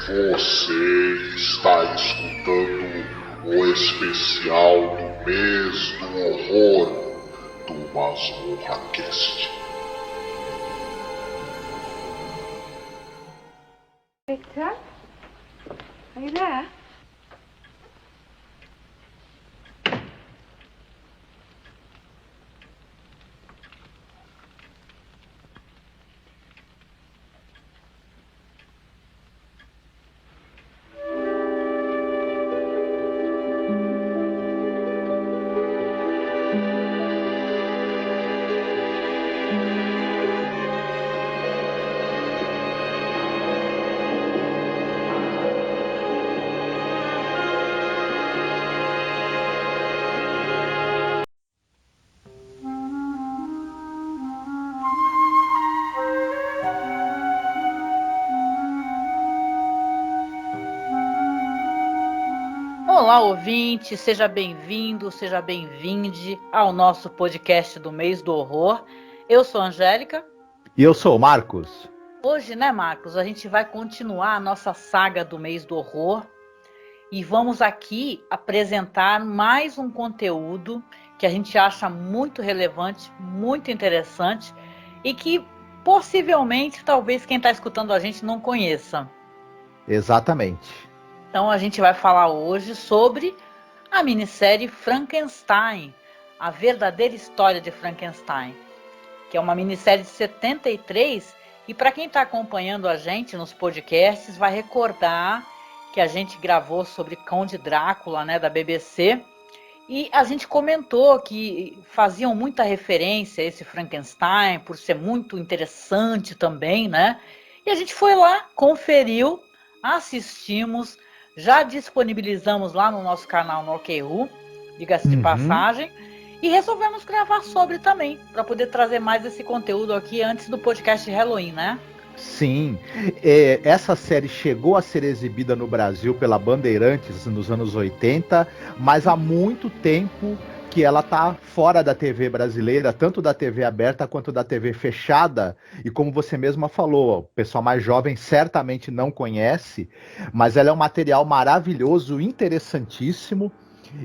Você está escutando o especial do mês do horror do MasmorraCast. Victor? Are you there? Olá, ouvinte, seja bem-vindo, seja bem-vinde ao nosso podcast do mês do horror. Eu sou a Angélica. E eu sou o Marcos. Hoje, né, Marcos, a gente vai continuar a nossa saga do mês do horror e vamos aqui apresentar mais um conteúdo que a gente acha muito relevante, muito interessante e que possivelmente, talvez quem está escutando a gente não conheça. Exatamente. Então a gente vai falar hoje sobre a minissérie Frankenstein, a verdadeira história de Frankenstein, que é uma minissérie de 73, e para quem está acompanhando a gente nos podcasts vai recordar que a gente gravou sobre Conde Drácula, né, da BBC, e a gente comentou que faziam muita referência a esse Frankenstein, por ser muito interessante também, né? E a gente foi lá, conferiu, assistimos, já disponibilizamos lá no nosso canal no OKRU, diga-se de passagem, e resolvemos gravar sobre também, para poder trazer mais esse conteúdo aqui antes do podcast de Halloween, né? Sim, essa série chegou a ser exibida no Brasil pela Bandeirantes nos anos 80, mas há muito tempo que ela está fora da TV brasileira, tanto da TV aberta quanto da TV fechada, e como você mesma falou, o pessoal mais jovem certamente não conhece, mas ela é um material maravilhoso, interessantíssimo,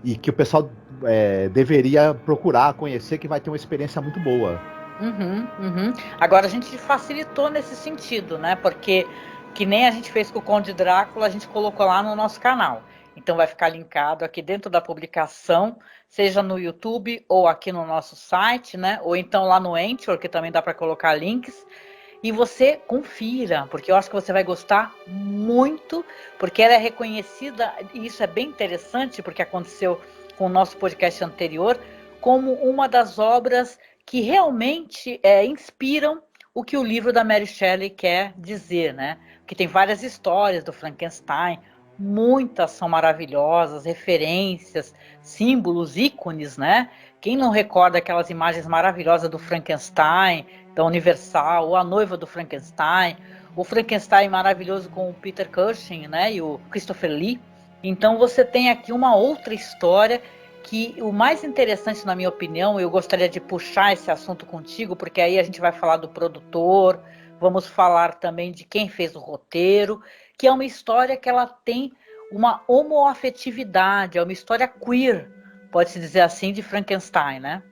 e que o pessoal deveria procurar conhecer, que vai ter uma experiência muito boa. Agora a gente facilitou nesse sentido, né? Porque que nem a gente fez com o Conde Drácula, a gente colocou lá no nosso canal. Então vai ficar linkado aqui dentro da publicação, seja no YouTube ou aqui no nosso site, né? Ou então lá no Anchor, que também dá para colocar links. E você confira, porque eu acho que você vai gostar muito, porque ela é reconhecida, e isso é bem interessante, porque aconteceu com o nosso podcast anterior, como uma das obras que realmente inspiram o que o livro da Mary Shelley quer dizer, né? Que tem várias histórias do Frankenstein, muitas são maravilhosas, referências, símbolos, ícones, né? Quem não recorda aquelas imagens maravilhosas do Frankenstein, da Universal, ou a noiva do Frankenstein, o Frankenstein maravilhoso com o Peter Cushing, né? E o Christopher Lee. Então você tem aqui uma outra história que o mais interessante, na minha opinião, eu gostaria de puxar esse assunto contigo, porque aí a gente vai falar do produtor, vamos falar também de quem fez o roteiro, que é uma história que ela tem uma homoafetividade, é uma história queer, pode-se dizer assim, de Frankenstein, né?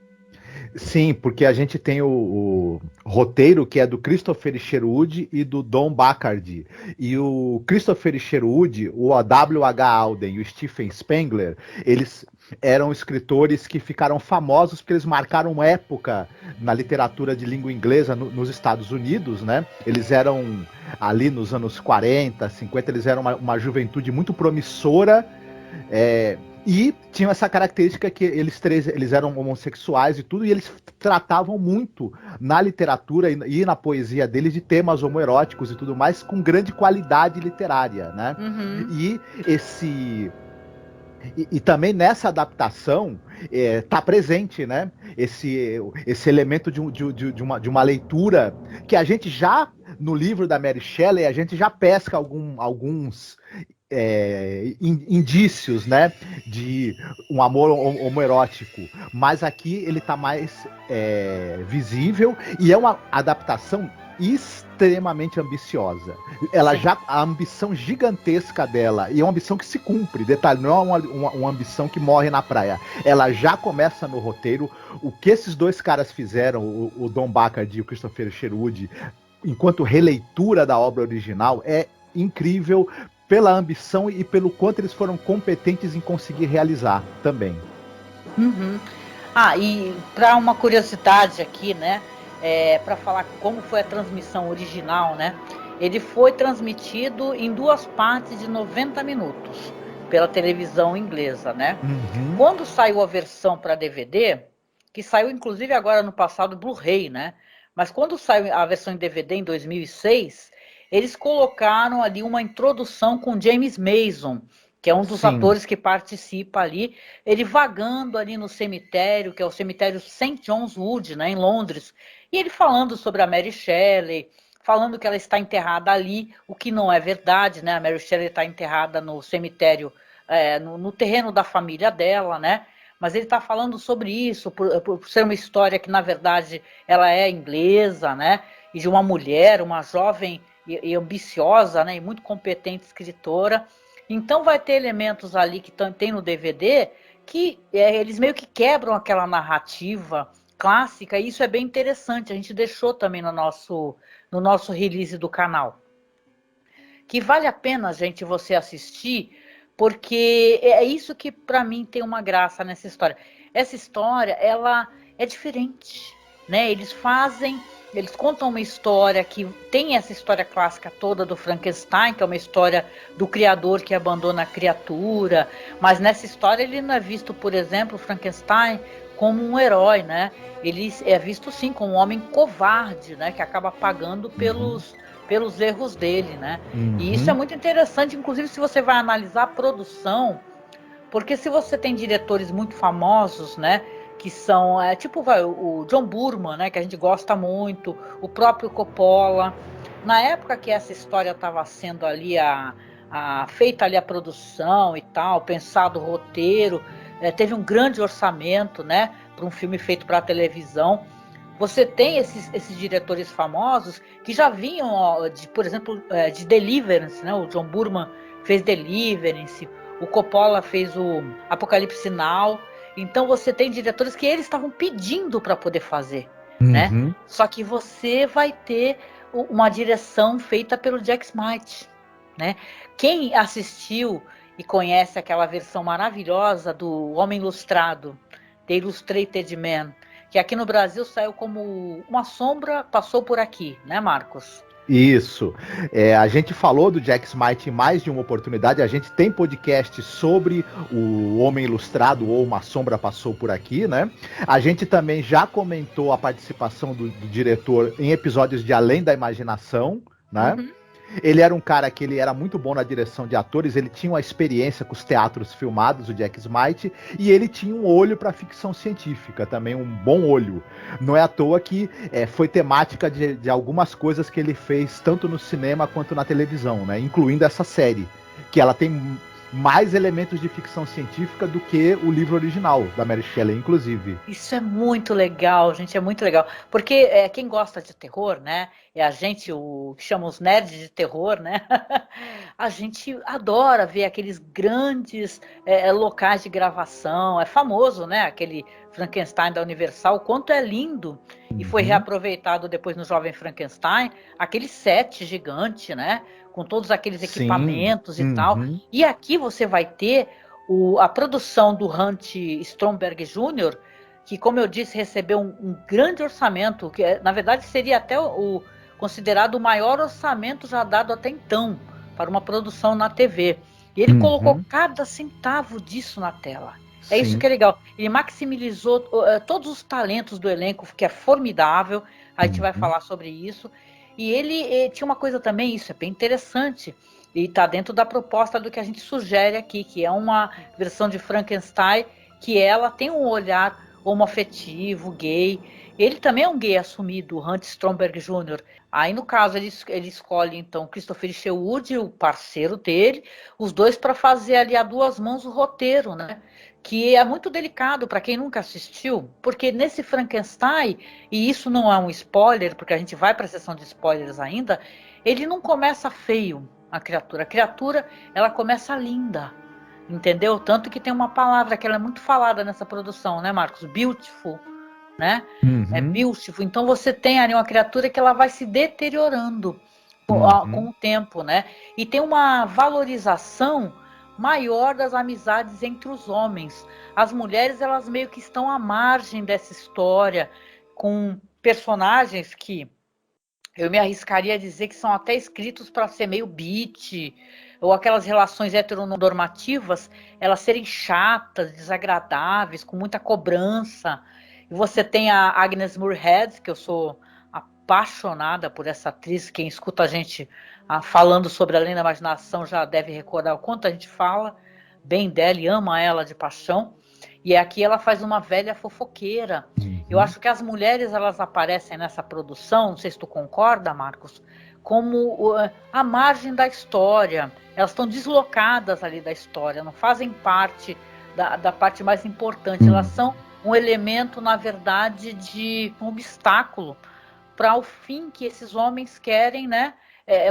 Sim, porque a gente tem o roteiro que é do Christopher Sherwood e do Don Bachardy. E o Christopher Sherwood, o W.H. Auden e o Stephen Spengler, eles eram escritores que ficaram famosos porque eles marcaram época na literatura de língua inglesa nos Estados Unidos, né? Eles eram ali nos anos 40, 50, eles eram uma juventude muito promissora, e tinham essa característica que eles eram homossexuais e tudo, e eles tratavam muito na literatura e na poesia deles de temas homoeróticos e tudo mais, com grande qualidade literária, né? E também nessa adaptação está presente, né? Esse elemento de uma leitura que a gente já, no livro da Mary Shelley, a gente já pesca alguns indícios, né, de um amor homoerótico, mas aqui ele está mais visível, e é uma adaptação extremamente ambiciosa. A ambição gigantesca dela, e é uma ambição que se cumpre, detalhe, não é uma ambição que morre na praia. Ela já começa no roteiro. O que esses dois caras fizeram, o Don Bachardy e o Christopher Sherwood, enquanto releitura da obra original, é incrível pela ambição e pelo quanto eles foram competentes em conseguir realizar também. Uhum. E para uma curiosidade aqui, né, para falar como foi a transmissão original, né, ele foi transmitido em 2 partes de 90 minutos pela televisão inglesa, né. Uhum. Quando saiu a versão para DVD, que saiu inclusive agora no passado Blu-ray, né, mas quando saiu a versão em DVD em 2006, eles colocaram ali uma introdução com James Mason, que é um dos atores que participa ali, ele vagando ali no cemitério, que é o cemitério St. John's Wood, né, em Londres, e ele falando sobre a Mary Shelley, falando que ela está enterrada ali, o que não é verdade, né, a Mary Shelley está enterrada no cemitério, no terreno da família dela, né, mas ele está falando sobre isso, por ser uma história que, na verdade, ela é inglesa, né, e de uma mulher, uma jovem e ambiciosa, né, e muito competente escritora. Então vai ter elementos ali que tem no DVD que eles meio que quebram aquela narrativa clássica, e isso é bem interessante. A gente deixou também no nosso release do canal. Que vale a pena, gente, você assistir, porque é isso que para mim tem uma graça nessa história. Essa história, ela é diferente, né? Eles contam uma história que tem essa história clássica toda do Frankenstein, que é uma história do criador que abandona a criatura, mas nessa história ele não é visto, por exemplo, o Frankenstein como um herói, né? Ele é visto sim como um homem covarde, né? Que acaba pagando pelos erros dele, né? E isso é muito interessante, inclusive se você vai analisar a produção, porque se você tem diretores muito famosos, né? Que são, o John Boorman, né, que a gente gosta muito, o próprio Coppola. Na época que essa história estava sendo ali feita ali a produção e tal, pensado o roteiro, teve um grande orçamento, né, para um filme feito para a televisão. Você tem esses diretores famosos que já vinham, por exemplo, de Deliverance, né? O John Boorman fez Deliverance, o Coppola fez o Apocalipse Now. Então você tem diretores que eles estavam pedindo para poder fazer, né? Só que você vai ter uma direção feita pelo Jack Smith, né? Quem assistiu e conhece aquela versão maravilhosa do Homem Ilustrado, The Illustrated Man, que aqui no Brasil saiu como Uma Sombra Passou por Aqui, né, Marcos? Isso. A gente falou do Jack Smith em mais de uma oportunidade. A gente tem podcast sobre o Homem Ilustrado ou Uma Sombra Passou por Aqui, né? A gente também já comentou a participação do diretor em episódios de Além da Imaginação, né? Ele era um cara que ele era muito bom na direção de atores, ele tinha uma experiência com os teatros filmados, o Jack Smith, e ele tinha um olho para ficção científica, também um bom olho. Não é à toa que foi temática de algumas coisas que ele fez, tanto no cinema quanto na televisão, né? Incluindo essa série, que ela tem mais elementos de ficção científica do que o livro original, da Mary Shelley, inclusive. Isso é muito legal, gente, é muito legal. Porque quem gosta de terror, né? É a gente, o que chama os nerds de terror, né? A gente adora ver aqueles grandes locais de gravação. É famoso, né? Aquele Frankenstein da Universal, o quanto é lindo. E foi reaproveitado depois no Jovem Frankenstein, aquele set gigante, né? Com todos aqueles equipamentos e tal. E aqui você vai ter a produção do Hunt Stromberg Jr., que, como eu disse, recebeu um grande orçamento, que na verdade seria até considerado o maior orçamento já dado até então para uma produção na TV. E ele colocou cada centavo disso na tela. É isso que é legal. Ele maximizou todos os talentos do elenco, que é formidável. A gente vai falar sobre isso. E ele tinha uma coisa também, isso é bem interessante, e está dentro da proposta do que a gente sugere aqui, que é uma versão de Frankenstein que ela tem um olhar homoafetivo, gay. Ele também é um gay assumido, o Hunt Stromberg Jr. Aí, no caso, ele escolhe, então, Christopher Sherwood, o parceiro dele, os dois para fazer ali a duas mãos o roteiro, né? Que é muito delicado para quem nunca assistiu, porque nesse Frankenstein, e isso não é um spoiler, porque a gente vai para a sessão de spoilers ainda, ele não começa feio, a criatura. A criatura, ela começa linda, entendeu? Tanto que tem uma palavra que ela é muito falada nessa produção, né, Marcos? Beautiful, né? É beautiful. Então você tem ali uma criatura que ela vai se deteriorando com o tempo, né? E tem uma valorização maior das amizades entre os homens. As mulheres, elas meio que estão à margem dessa história, com personagens que eu me arriscaria a dizer que são até escritos para ser meio beat, ou aquelas relações heteronormativas, elas serem chatas, desagradáveis, com muita cobrança. E você tem a Agnes Moorehead, que eu sou apaixonada por essa atriz. Quem escuta a gente falando sobre Além da Imaginação já deve recordar o quanto a gente fala bem dela e ama ela de paixão. E aqui ela faz uma velha fofoqueira. Eu acho que as mulheres, elas aparecem nessa produção, não sei se tu concorda, Marcos, como a margem da história. Elas estão deslocadas ali da história, não fazem parte da parte mais importante. Elas são um elemento, na verdade, de um obstáculo para o fim que esses homens querem, né?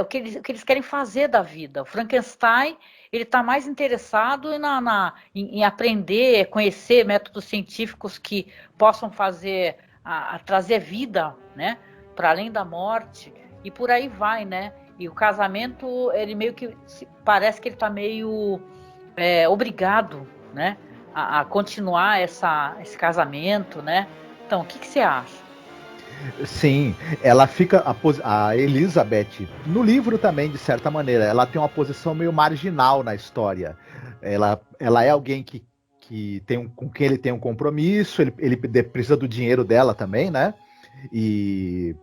O que eles querem fazer da vida. O Frankenstein, ele está mais interessado em aprender, conhecer métodos científicos que possam fazer, trazer vida, né, para além da morte, e por aí vai, né? E o casamento, ele meio que parece que ele está meio obrigado, né, a continuar esse casamento, né? Então, o que você acha? Sim, ela fica. A Elizabeth, no livro também, de certa maneira, ela tem uma posição meio marginal na história. Ela é alguém que com quem ele tem um compromisso, ele precisa do dinheiro dela também, né? E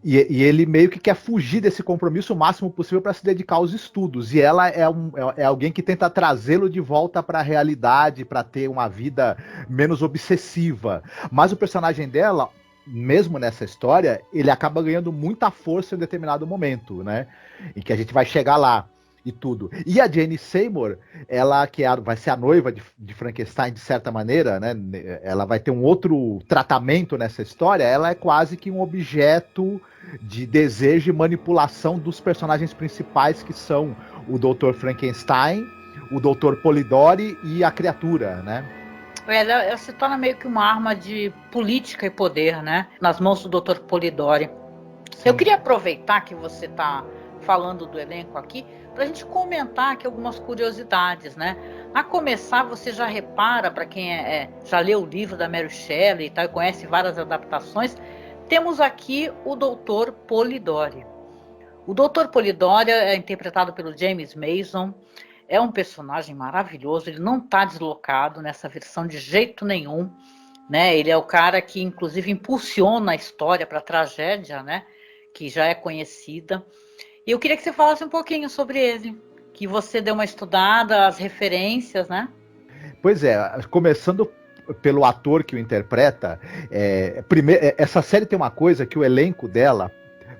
ele meio que quer fugir desse compromisso o máximo possível para se dedicar aos estudos. E ela é alguém que tenta trazê-lo de volta para a realidade, para ter uma vida menos obsessiva. Mas o personagem dela, mesmo nessa história, ele acaba ganhando muita força em determinado momento, né? Em que a gente vai chegar lá e tudo. E a Jane Seymour, ela que vai ser a noiva de Frankenstein, de certa maneira, né? Ela vai ter um outro tratamento nessa história. Ela é quase que um objeto de desejo e manipulação dos personagens principais, que são o Dr. Frankenstein, o Dr. Polidori e a criatura, né? Ela se torna meio que uma arma de política e poder, né? Nas mãos do Dr. Polidori. Sim. Eu queria aproveitar que você está falando do elenco aqui, para a gente comentar aqui algumas curiosidades, né? A começar, você já repara, para quem já leu o livro da Mary Shelley e tal, e conhece várias adaptações, temos aqui o Dr. Polidori. O Dr. Polidori é interpretado pelo James Mason. É um personagem maravilhoso, ele não está deslocado nessa versão de jeito nenhum, né? Ele é o cara que, inclusive, impulsiona a história para a tragédia, né? Que já é conhecida. E eu queria que você falasse um pouquinho sobre ele, que você deu uma estudada, as referências, né? Pois é, começando pelo ator que o interpreta, essa série tem uma coisa que o elenco dela,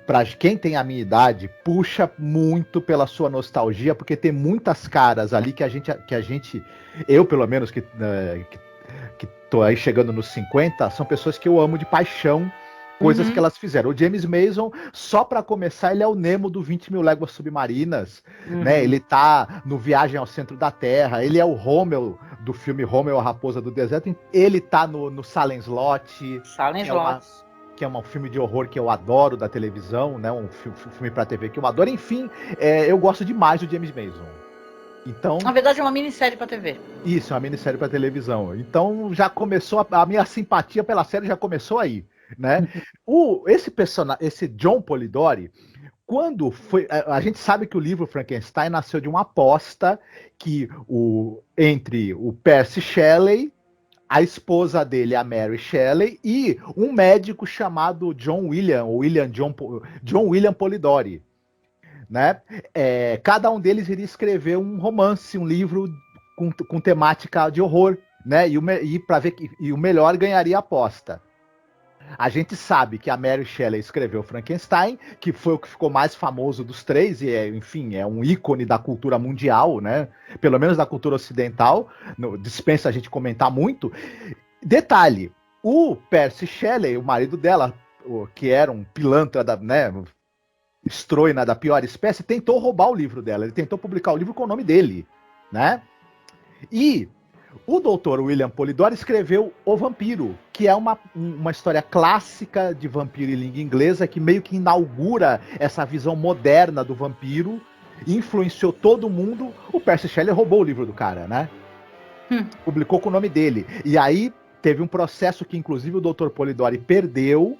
para quem tem a minha idade, puxa muito pela sua nostalgia, porque tem muitas caras ali que a gente eu pelo menos, que tô aí chegando nos 50, são pessoas que eu amo de paixão, coisas que elas fizeram. O James Mason, só para começar, ele é o Nemo do 20 Mil Léguas Submarinas, né? Ele tá no Viagem ao Centro da Terra, ele é o Rommel do filme Rommel, a Raposa do Deserto, ele tá no Salem Slot. Que é um filme de horror que eu adoro da televisão, né? Um filme pra TV que eu adoro. Enfim, eu gosto demais do James Mason. Então, na verdade, é uma minissérie pra TV. Isso, é uma minissérie pra televisão. Então, já começou, a minha simpatia pela série já começou aí, né? Esse John Polidori, quando foi... A gente sabe que o livro Frankenstein nasceu de uma aposta que entre o Percy Shelley, a esposa dele, a Mary Shelley, e um médico chamado John William Polidori, né? Cada um deles iria escrever um romance, um livro com temática de horror, né? E para ver que o melhor ganharia a aposta. A gente sabe que a Mary Shelley escreveu Frankenstein, que foi o que ficou mais famoso dos três, e enfim, é um ícone da cultura mundial, né? Pelo menos da cultura ocidental. Dispensa a gente comentar muito. Detalhe, o Percy Shelley, o marido dela, que era um pilantra né, estroina da pior espécie, tentou roubar o livro dela. Ele tentou publicar o livro com o nome dele, né? E o Dr. William Polidori escreveu O Vampiro, que é uma história clássica de vampiro em língua inglesa, que meio que inaugura essa visão moderna do vampiro, influenciou todo mundo. O Percy Shelley roubou o livro do cara, né? Publicou com o nome dele. E aí teve um processo que, inclusive, o Dr. Polidori perdeu,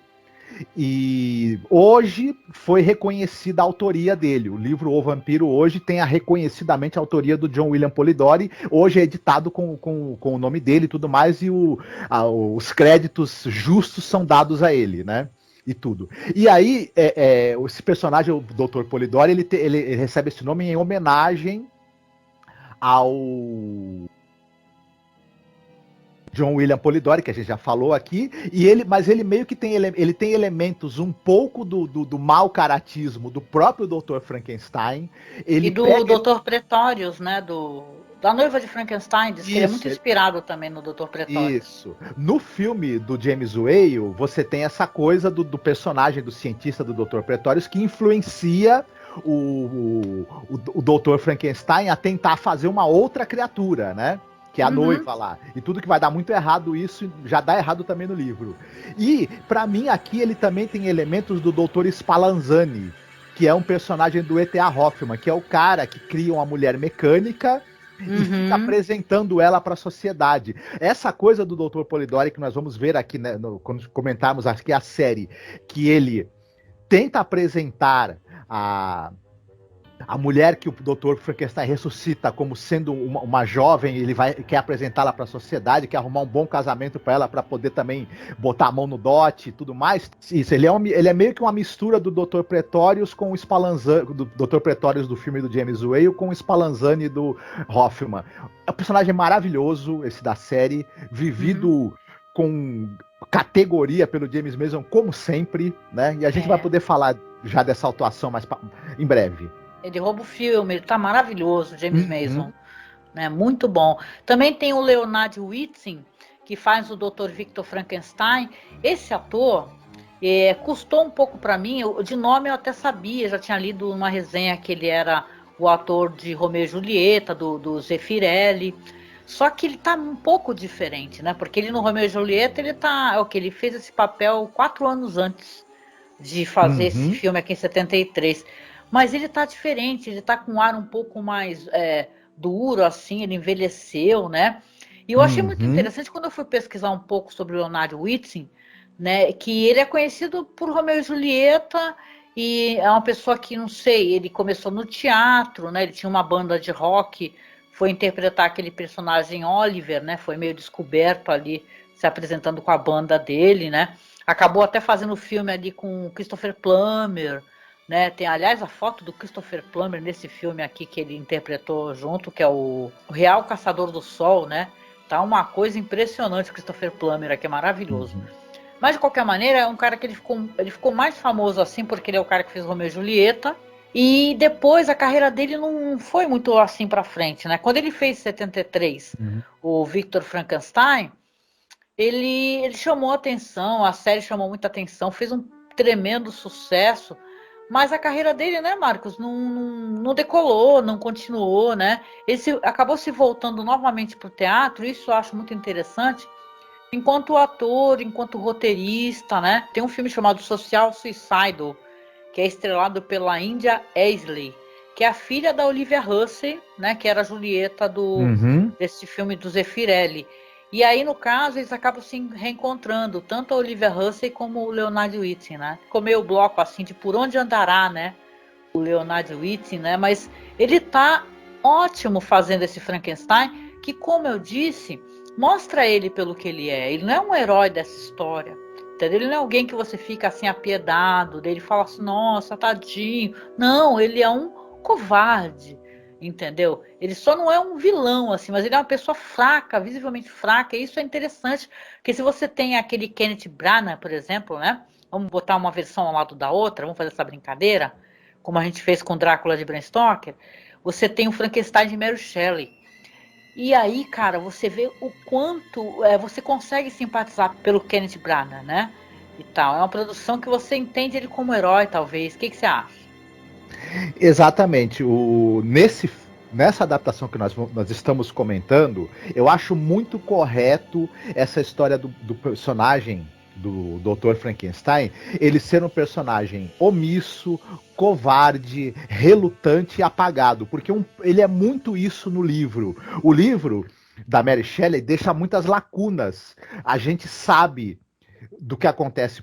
e hoje foi reconhecida a autoria dele. O livro O Vampiro hoje tem reconhecidamente a autoria do John William Polidori. Hoje é editado com o nome dele e tudo mais, e os créditos justos são dados a ele, né? E tudo. E aí, esse personagem, o Dr. Polidori, ele recebe esse nome em homenagem ao John William Polidori, que a gente já falou aqui, mas ele meio que tem elementos um pouco do mau caratismo do próprio Dr. Frankenstein. E do Dr. Pretorius, né? Da noiva de Frankenstein, diz que ele é muito inspirado também no Dr. Pretorius. Isso. No filme do James Whale, você tem essa coisa do personagem, do cientista do Dr. Pretorius, que influencia o Dr. Frankenstein a tentar fazer uma outra criatura, né? Que é a noiva lá. E tudo que vai dar muito errado, isso já dá errado também no livro. E, pra mim, aqui ele também tem elementos do Dr. Spallanzani, que é um personagem do E.T.A. Hoffman, que é o cara que cria uma mulher mecânica e fica apresentando ela para a sociedade. Essa coisa do Dr. Polidori, que nós vamos ver aqui, né, quando comentarmos aqui a série, que ele tenta apresentar a mulher que o Dr. Frankenstein ressuscita como sendo uma jovem, ele quer apresentá-la para a sociedade, quer arrumar um bom casamento para ela, para poder também botar a mão no dote e tudo mais. Isso, ele é meio que uma mistura do Dr. Pretorius com o Spallanzani, do Dr. Pretorius do filme do James Whale com o Spallanzani do Hoffman. É um personagem maravilhoso, esse da série, vivido com categoria pelo James Mason, como sempre, né? E a gente vai poder falar já dessa atuação mais em breve. Ele rouba o filme, ele tá maravilhoso, James Mason. Né, muito bom. Também tem o Leonard Whiting, que faz o Dr. Victor Frankenstein. Esse ator custou um pouco para mim. De nome eu até sabia, já tinha lido uma resenha que ele era o ator de Romeu e Julieta, do Zeffirelli. Só que ele tá um pouco diferente, né? Porque ele no Romeu e Julieta, ele fez esse papel 4 anos antes de fazer esse filme aqui em 73. Mas ele tá diferente, ele tá com um ar um pouco mais duro, assim, ele envelheceu, né? E eu achei muito interessante quando eu fui pesquisar um pouco sobre o Leonard Whiting, né? Que ele é conhecido por Romeu e Julieta e é uma pessoa que, não sei, ele começou no teatro, né? Ele tinha uma banda de rock, foi interpretar aquele personagem Oliver, né? Foi meio descoberto ali, se apresentando com a banda dele, né? Acabou até fazendo filme ali com Christopher Plummer, né? Tem, aliás, a foto do Christopher Plummer nesse filme aqui que ele interpretou junto, que é o Real Caçador do Sol, né? Tá uma coisa impressionante o Christopher Plummer aqui, é maravilhoso. Mas, de qualquer maneira, é um cara que ele ficou mais famoso assim porque ele é o cara que fez Romeu e Julieta. E depois a carreira dele não foi muito assim pra frente, né? Quando ele fez 73, o Victor Frankenstein, ele chamou atenção, a série chamou muita atenção, fez um tremendo sucesso. Mas a carreira dele, né, Marcos, não decolou, não continuou, né? Ele acabou se voltando novamente para o teatro, isso eu acho muito interessante. Enquanto ator, enquanto roteirista, né? Tem um filme chamado Social Suicidal, que é estrelado pela India Aisley, que é a filha da Olivia Hussey, né? Que era a Julieta desse filme do Zeffirelli. E aí, no caso, eles acabam se reencontrando, tanto a Olivia Hussey como o Leonard Whiting, né? Ficou meio bloco, assim, de por onde andará, né? O Leonard Whiting, né? Mas ele tá ótimo fazendo esse Frankenstein, que, como eu disse, mostra ele pelo que ele é. Ele não é um herói dessa história, entendeu? Ele não é alguém que você fica, assim, apiedado, dele fala assim, nossa, tadinho. Não, ele é um covarde. entendeu? Ele só não é um vilão, assim, mas ele é uma pessoa fraca, visivelmente fraca, e isso é interessante, porque se você tem aquele Kenneth Branagh, por exemplo, né? Vamos botar uma versão ao lado da outra, vamos fazer essa brincadeira, como a gente fez com Drácula de Bram Stoker, você tem o Frankenstein de Mary Shelley. E aí, cara, você vê o quanto você consegue simpatizar pelo Kenneth Branagh, né? E tal. É uma produção que você entende ele como herói, talvez. O que você acha? Exatamente. Nessa adaptação que nós estamos comentando, eu acho muito correto essa história do personagem do Dr. Frankenstein, ele ser um personagem omisso, covarde, relutante e apagado, porque ele é muito isso no livro. O livro da Mary Shelley deixa muitas lacunas. A gente sabe do que acontece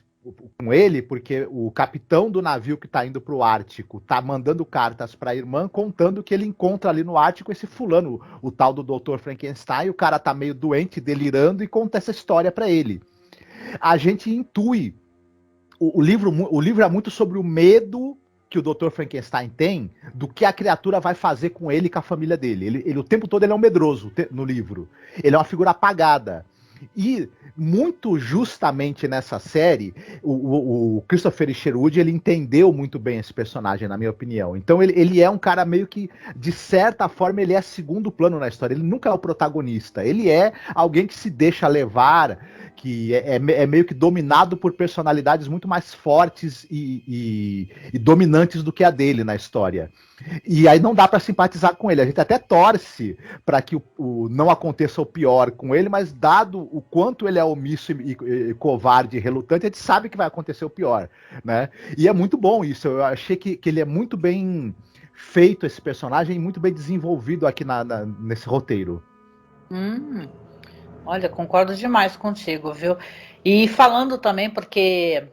com ele, porque o capitão do navio que está indo para o Ártico está mandando cartas para a irmã contando que ele encontra ali no Ártico esse fulano, o tal do Dr. Frankenstein, o cara tá meio doente, delirando e conta essa história para ele. A gente intui. O livro é muito sobre o medo que o Dr. Frankenstein tem do que a criatura vai fazer com ele e com a família dele. Ele o tempo todo ele é um medroso no livro. Ele é uma figura apagada. E muito justamente nessa série, o Christopher Sherwood ele entendeu muito bem esse personagem, na minha opinião. Então ele é um cara meio que, de certa forma, ele é segundo plano na história. Ele nunca é o protagonista. Ele é alguém que se deixa levar, que é meio que dominado por personalidades muito mais fortes e dominantes do que a dele na história. E aí não dá para simpatizar com ele. A gente até torce para que não aconteça o pior com ele, mas dado o quanto ele é omisso e covarde e relutante, a gente sabe que vai acontecer o pior, né? E é muito bom isso. Eu achei que ele é muito bem feito, esse personagem, e muito bem desenvolvido aqui nesse roteiro. Olha, concordo demais contigo, viu? E falando também, porque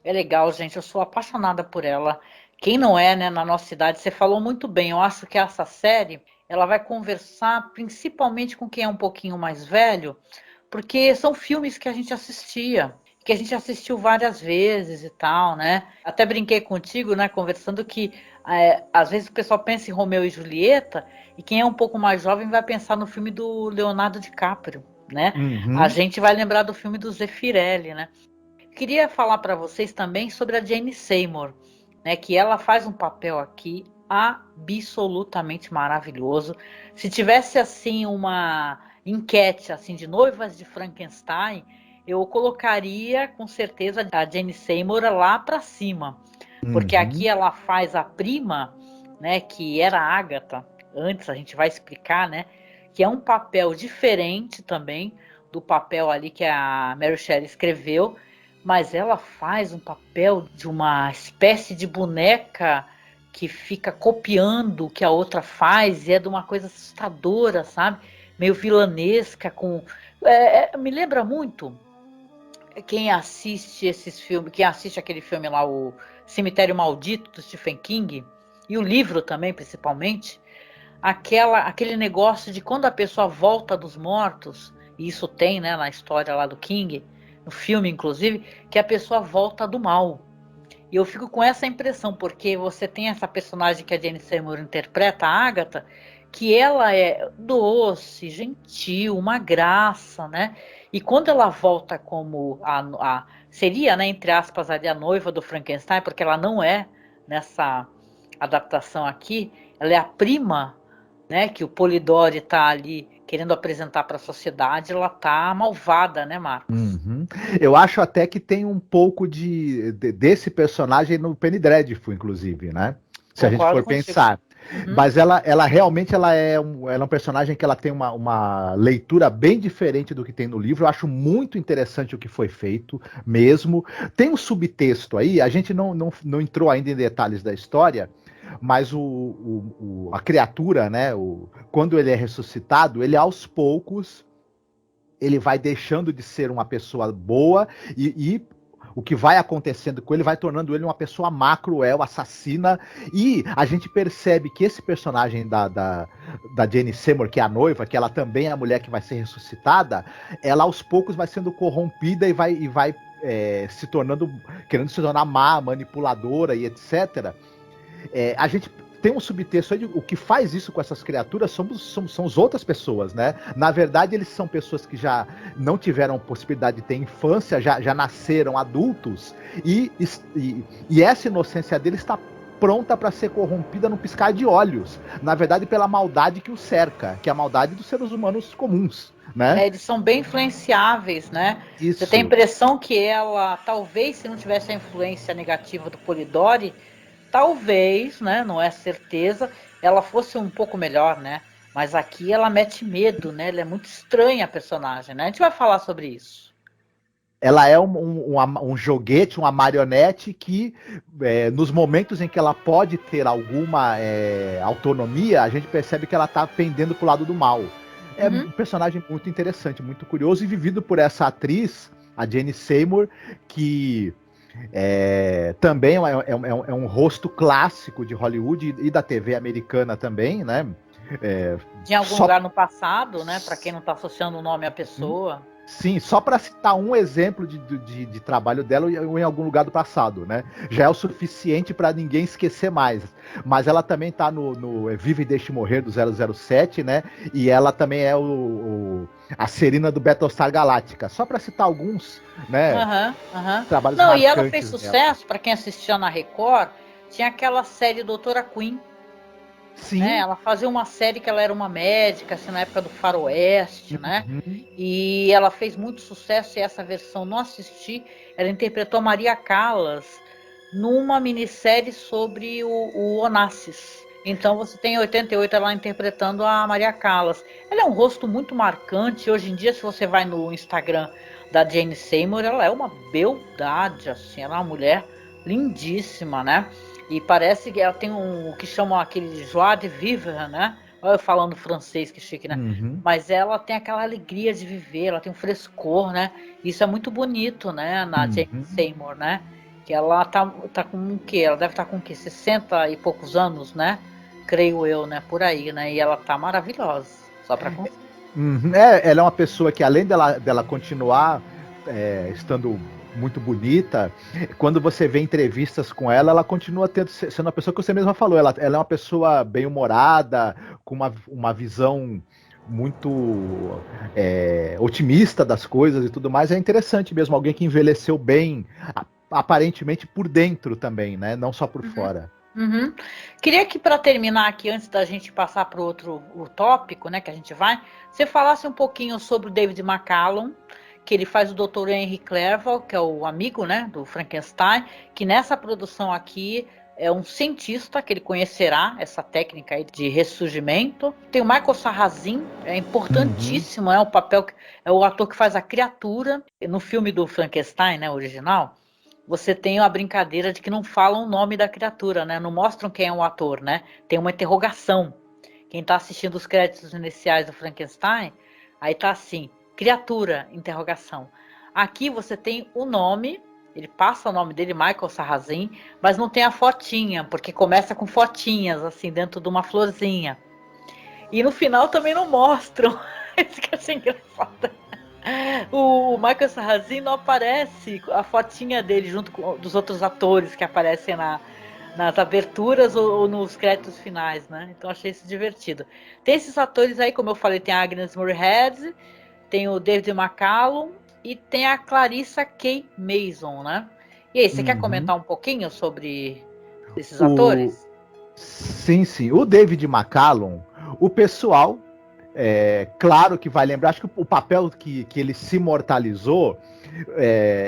é legal, gente, eu sou apaixonada por ela. Quem não é, né, na nossa cidade, você falou muito bem. Eu acho que essa série, ela vai conversar principalmente com quem é um pouquinho mais velho, porque são filmes que a gente assistia, que a gente assistiu várias vezes e tal, né? Até brinquei contigo, né, conversando que às vezes o pessoal pensa em Romeu e Julieta, e quem é um pouco mais jovem vai pensar no filme do Leonardo DiCaprio, né? Uhum. A gente vai lembrar do filme do Zeffirelli, né? Queria falar para vocês também sobre a Jane Seymour, né, que ela faz um papel aqui absolutamente maravilhoso. Se tivesse assim uma enquete assim de noivas de Frankenstein, eu colocaria com certeza a Jane Seymour lá para cima, porque aqui ela faz a prima, né, que era a Agatha. Antes a gente vai explicar, né, que é um papel diferente também do papel ali que a Mary Shelley escreveu. Mas ela faz um papel de uma espécie de boneca que fica copiando o que a outra faz, e é de uma coisa assustadora, sabe? Meio vilanesca, me lembra muito quem assiste esses filmes, quem assiste aquele filme lá, o Cemitério Maldito, do Stephen King, e o livro também, principalmente, aquele negócio de quando a pessoa volta dos mortos, e isso tem, né, na história lá do King, no filme, inclusive, que a pessoa volta do mal. E eu fico com essa impressão, porque você tem essa personagem que a Jane Seymour interpreta, a Agatha, que ela é doce, gentil, uma graça, né? E quando ela volta como seria, né, entre aspas, ali a noiva do Frankenstein, porque ela não é nessa adaptação aqui, ela é a prima, né, que o Polidori está ali querendo apresentar para a sociedade, ela tá malvada, né, Marcos? Uhum. Eu acho até que tem um pouco desse personagem no Penny Dreadful, inclusive, né? Se Concordo a gente for contigo. pensar. Mas ela realmente ela é um personagem que ela tem uma leitura bem diferente do que tem no livro. Eu acho muito interessante o que foi feito mesmo. Tem um subtexto aí, a gente não entrou ainda em detalhes da história, mas a criatura, né, quando ele é ressuscitado, ele aos poucos ele vai deixando de ser uma pessoa boa e o que vai acontecendo com ele vai tornando ele uma pessoa má, cruel, assassina. E a gente percebe que esse personagem da Jane Seymour, que é a noiva, que ela também é a mulher que vai ser ressuscitada, ela aos poucos vai sendo corrompida e vai querendo se tornar má, manipuladora e etc. A gente tem um subtexto aí de o que faz isso com essas criaturas são as outras pessoas, né? Na verdade, eles são pessoas que já não tiveram possibilidade de ter infância, já nasceram adultos, e essa inocência deles está pronta para ser corrompida num piscar de olhos. Na verdade, pela maldade que os cerca, que é a maldade dos seres humanos comuns, né? Eles são bem influenciáveis, né? Isso. Você tem a impressão que ela, talvez, se não tivesse a influência negativa do Polidori, talvez, né? Não é certeza, ela fosse um pouco melhor, né? Mas aqui ela mete medo, né? Ela é muito estranha a personagem, né? A gente vai falar sobre isso. Ela é um joguete, uma marionete que, nos momentos em que ela pode ter alguma autonomia, a gente percebe que ela está pendendo para o lado do mal. É um personagem muito interessante, muito curioso, e vivido por essa atriz, a Jane Seymour, que também é um rosto clássico de Hollywood e da TV americana também, né? De algum lugar no passado, né? Para quem não está associando o nome à pessoa. Sim, só para citar um exemplo de trabalho dela em algum lugar do passado, né? Já é o suficiente para ninguém esquecer mais. Mas ela também está no Vive e Deixe Morrer do 007, né? E ela também é a Serina do Battlestar Galactica. Só para citar alguns, né? Trabalhos Não, e ela marcantes fez sucesso, para quem assistia na Record, tinha aquela série Doutora Queen. Sim. Né? Ela fazia uma série que ela era uma médica, assim, na época do faroeste, né? E ela fez muito sucesso, e essa versão não assisti. Ela interpretou a Maria Callas numa minissérie sobre o Onassis. Então você tem em 88 ela interpretando a Maria Callas. Ela é um rosto muito marcante. Hoje em dia, se você vai no Instagram da Jane Seymour, ela é uma beldade, assim, ela é uma mulher lindíssima, né? E parece que ela tem o que chamam aquele joie de vivre, né? Olha eu falando francês, que chique, né? Mas ela tem aquela alegria de viver, ela tem um frescor, né? Isso é muito bonito, né? Na Jane Seymour, né? Que ela tá com o quê? Ela deve estar com o quê? 60 e poucos anos, né? Creio eu, né? Por aí, né? E ela tá maravilhosa. Só pra constar. Ela é uma pessoa que, além dela continuar estando muito bonita, quando você vê entrevistas com ela, ela continua sendo uma pessoa que você mesma falou. Ela é uma pessoa bem-humorada, com uma visão muito otimista das coisas e tudo mais. É interessante mesmo, alguém que envelheceu bem, aparentemente por dentro também, né? Não só por fora. Queria que, para terminar aqui, antes da gente passar para o tópico, né, que a gente vai, você falasse um pouquinho sobre o David McCallum, que ele faz o Dr. Henry Clerval, que é o amigo, né, do Frankenstein, que nessa produção aqui é um cientista, que ele conhecerá essa técnica aí de ressurgimento. Tem o Michael Sarrazin, é importantíssimo, o papel, é o ator que faz a criatura. No filme do Frankenstein, né, original, você tem a brincadeira de que não falam o nome da criatura, né, não mostram quem é o ator, né, tem uma interrogação. Quem está assistindo os créditos iniciais do Frankenstein, aí tá assim: criatura, interrogação. Aqui você tem o nome, ele passa o nome dele, Michael Sarrazin, mas não tem a fotinha, porque começa com fotinhas, assim, dentro de uma florzinha. E no final também não mostram. Isso que eu achei engraçado. O Michael Sarrazin não aparece a fotinha dele junto com dos outros atores que aparecem nas aberturas ou nos créditos finais, né? Então achei isso divertido. Tem esses atores aí, como eu falei, tem a Agnes Moorehead, tem o David McCallum e tem a Clarissa K. Mason, né? E aí, você quer comentar um pouquinho sobre esses atores? Sim. O David McCallum, o pessoal, claro que vai lembrar, acho que o papel que ele se imortalizou,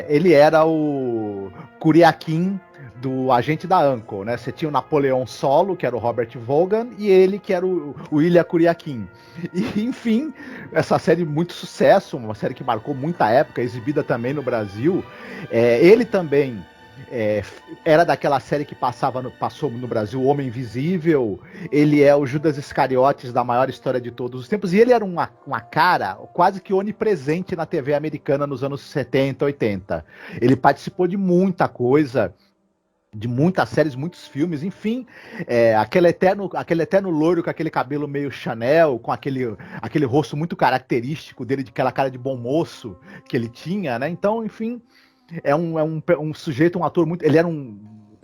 ele era o Kuriakin do Agente da Uncle, né? Você tinha o Napoleão Solo, que era o Robert Vaughan, e ele, que era o Ilya Kuryakin. E, enfim, essa série muito sucesso, uma série que marcou muita época, exibida também no Brasil. Ele também era daquela série que passou no Brasil, O Homem Invisível. Ele é o Judas Iscariotes da maior história de todos os tempos, e ele era uma cara quase que onipresente na TV americana nos anos 70, 80. Ele participou de muita coisa, de muitas séries, muitos filmes, enfim, aquele eterno loiro com aquele cabelo meio Chanel, com aquele rosto muito característico dele, de aquela cara de bom moço que ele tinha, né? Então, enfim, é um sujeito, um ator muito... Ele era um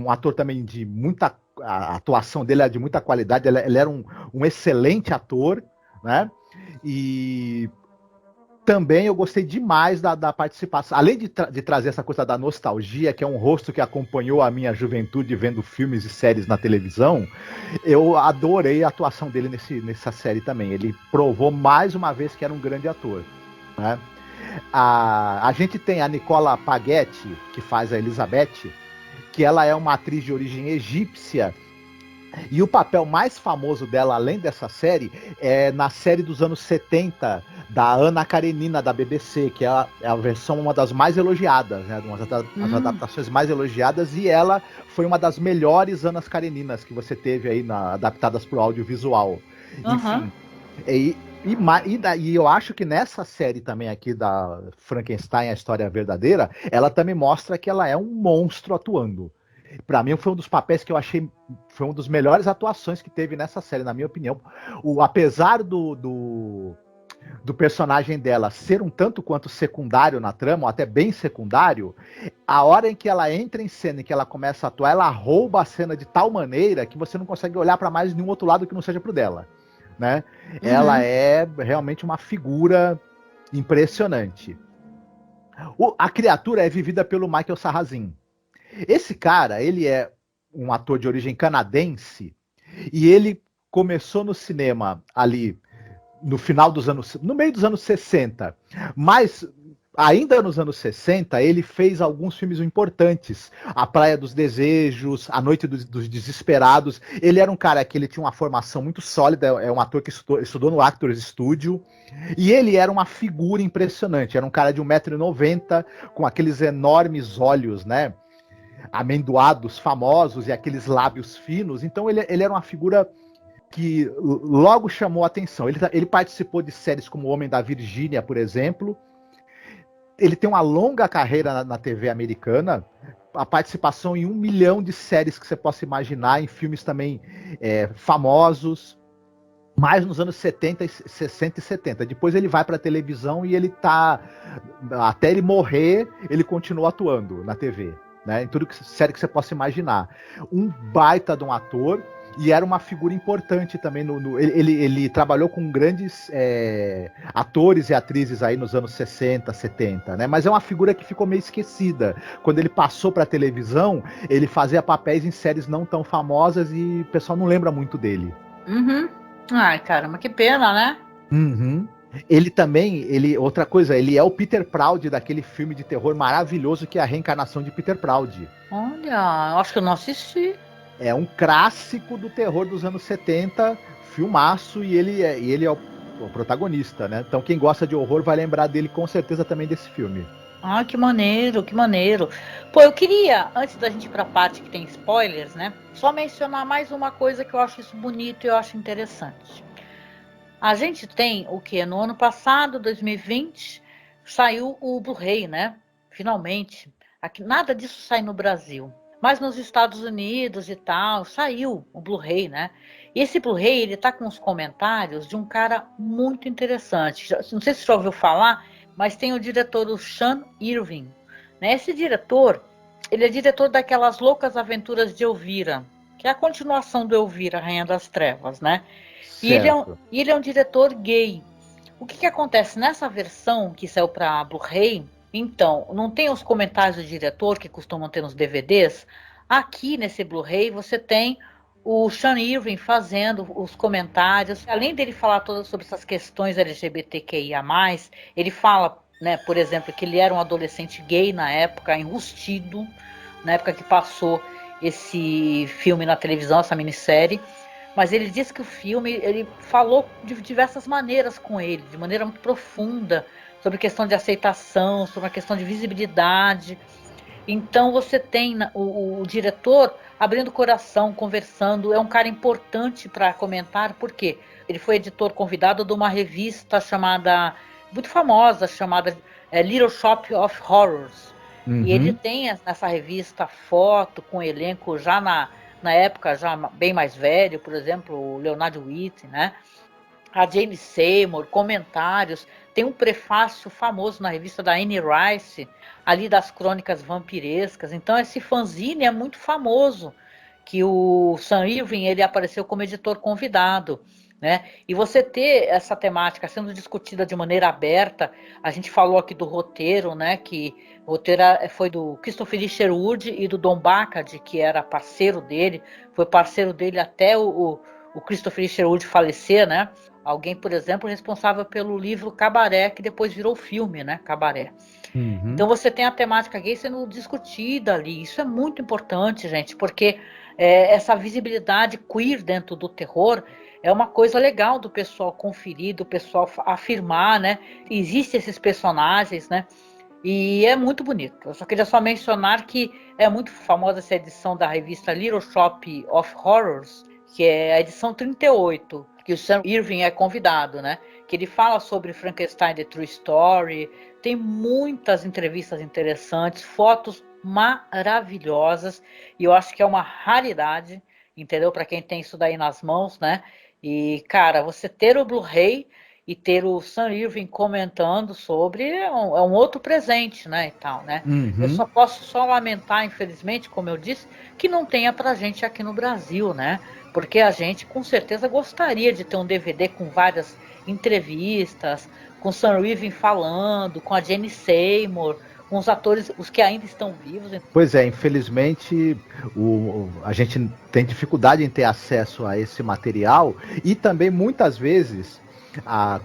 ator também de muita a atuação dele era de muita qualidade, ele era um excelente ator, né? E também eu gostei demais da participação, além de trazer essa coisa da nostalgia, que é um rosto que acompanhou a minha juventude vendo filmes e séries na televisão, eu adorei a atuação dele nessa série também. Ele provou mais uma vez que era um grande ator, né? A gente tem a Nicola Paghetti, que faz a Elizabeth, que ela é uma atriz de origem egípcia, e o papel mais famoso dela, além dessa série, é na série dos anos 70, da Ana Karenina, da BBC, que é a versão, uma das mais elogiadas, né? Uma das adaptações mais elogiadas, e ela foi uma das melhores Anas Kareninas que você teve aí, adaptadas para o audiovisual. Enfim, e eu acho que nessa série também aqui da Frankenstein, a história verdadeira, ela também mostra que ela é um monstro atuando. Pra mim foi um dos papéis que eu achei, foi uma das melhores atuações que teve nessa série, na minha opinião. Apesar do personagem dela ser um tanto quanto secundário na trama, ou até bem secundário, a hora em que ela entra em cena e que ela começa a atuar, ela rouba a cena de tal maneira que você não consegue olhar para mais nenhum outro lado que não seja pro dela, né? Ela é realmente uma figura impressionante. A criatura é vivida pelo Michael Sarrazin. Esse cara, ele é um ator de origem canadense e ele começou no cinema ali no meio dos anos 60, mas ainda nos anos 60 ele fez alguns filmes importantes, A Praia dos Desejos, A Noite dos Desesperados. Ele era um cara que ele tinha uma formação muito sólida, é um ator que estudou no Actors Studio, e ele era uma figura impressionante, era um cara de 1,90 m, com aqueles enormes olhos, né, amendoados, famosos, e aqueles lábios finos. Então ele era uma figura que logo chamou a atenção. Ele participou de séries como O Homem da Virgínia, por exemplo. Ele tem uma longa carreira na TV americana, a participação em 1 milhão de séries que você possa imaginar, em filmes também famosos, mais nos anos 60 e 70. Depois ele vai para a televisão e até ele morrer, ele continua atuando na TV, né? Em tudo série que você possa imaginar. Um baita de um ator, e era uma figura importante também. Ele trabalhou com grandes atores e atrizes aí nos anos 60, 70, né? Mas é uma figura que ficou meio esquecida. Quando ele passou para a televisão, ele fazia papéis em séries não tão famosas e o pessoal não lembra muito dele. Ai, caramba, que pena, né? Ele também, outra coisa, ele é o Peter Proud daquele filme de terror maravilhoso que é A Reencarnação de Peter Proud. Olha, eu acho que eu não assisti. É um clássico do terror dos anos 70, filmaço, e ele é o protagonista, né? Então quem gosta de horror vai lembrar dele com certeza também desse filme. Ah, que maneiro, que maneiro. Pô, eu queria, antes da gente ir pra parte que tem spoilers, né? Só mencionar mais uma coisa que eu acho isso bonito e eu acho interessante. A gente tem o que? No ano passado, 2020, saiu o Blu-ray, né? Finalmente. Aqui, nada disso sai no Brasil. Mas nos Estados Unidos e tal, saiu o Blu-ray, né? E esse Blu-ray, ele tá com os comentários de um cara muito interessante. Não sei se você já ouviu falar, mas tem o diretor, o Sean Irving, né? Esse diretor, ele é diretor daquelas Loucas Aventuras de Elvira, que é a continuação do Elvira, Rainha das Trevas, né? E ele é um diretor gay. O que acontece nessa versão que saiu para Blu-ray? Então, não tem os comentários do diretor que costumam ter nos DVDs? Aqui nesse Blu-ray você tem o Sean Irving fazendo os comentários. Além dele falar sobre essas questões LGBTQIA+, ele fala, né, por exemplo, que ele era um adolescente gay na época, enrustido, na época que passou esse filme na televisão, essa minissérie. Mas ele disse que o filme, ele falou de diversas maneiras com ele, de maneira muito profunda, sobre a questão de aceitação, sobre a questão de visibilidade. Então você tem o diretor abrindo o coração, conversando. É um cara importante para comentar, porque ele foi editor convidado de uma revista muito famosa, chamada Little Shop of Horrors. E ele tem nessa revista foto com elenco já na época já bem mais velho, por exemplo, o Leonard Whitt, né? A Jane Seymour, comentários. Tem um prefácio famoso na revista da Anne Rice, ali das crônicas vampirescas. Então esse fanzine é muito famoso, que o Sam Irving ele apareceu como editor convidado, né? E você ter essa temática sendo discutida de maneira aberta, a gente falou aqui do roteiro, né? Que o roteiro foi do Christopher Sherwood e do Don Bacard, que era parceiro dele, foi parceiro dele até o Christopher Sherwood falecer, né? Alguém, por exemplo, responsável pelo livro Cabaré, que depois virou filme, né? Cabaré. Uhum. Então você tem a temática gay sendo discutida ali. Isso é muito importante, gente, porque essa visibilidade queer dentro do terror é uma coisa legal do pessoal conferir, do pessoal afirmar, né? Existem esses personagens, né? E é muito bonito. Eu só queria só mencionar que é muito famosa essa edição da revista Little Shop of Horrors, que é a edição 38, que o Sam Irving é convidado, né? Que ele fala sobre Frankenstein The True Story, tem muitas entrevistas interessantes, fotos maravilhosas, e eu acho que é uma raridade, entendeu? Para quem tem isso daí nas mãos, né? E, cara, você ter o Blu-ray e ter o Sam Irving comentando sobre é um outro presente, né, e tal, né? Eu Uhum. só posso lamentar, infelizmente, como eu disse, que não tenha pra gente aqui no Brasil, né? Porque a gente com certeza gostaria de ter um DVD com várias entrevistas, com Sam Irving falando, com a Jenny Seymour, com os atores, os que ainda estão vivos. Pois é, infelizmente a gente tem dificuldade em ter acesso a esse material e também muitas vezes,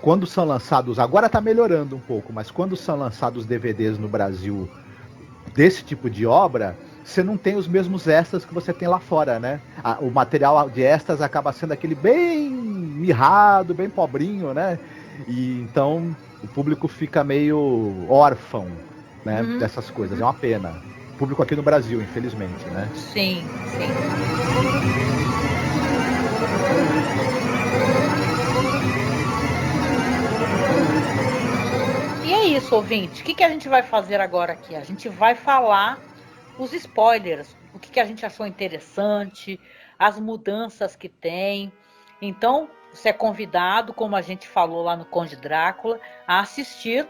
quando são lançados, agora está melhorando um pouco, mas quando são lançados DVDs no Brasil desse tipo de obra, você não tem os mesmos extras que você tem lá fora, né? O material de extras acaba sendo aquele bem mirrado, bem pobrinho, né? E então o público fica meio órfão, né, dessas coisas. É uma pena. O público aqui no Brasil, infelizmente, né? Sim, sim. E é isso, ouvinte. O que a gente vai fazer agora aqui? A gente vai falar os spoilers, o que a gente achou interessante, as mudanças que tem. Então, você é convidado, como a gente falou lá no Conde Drácula, a assistir,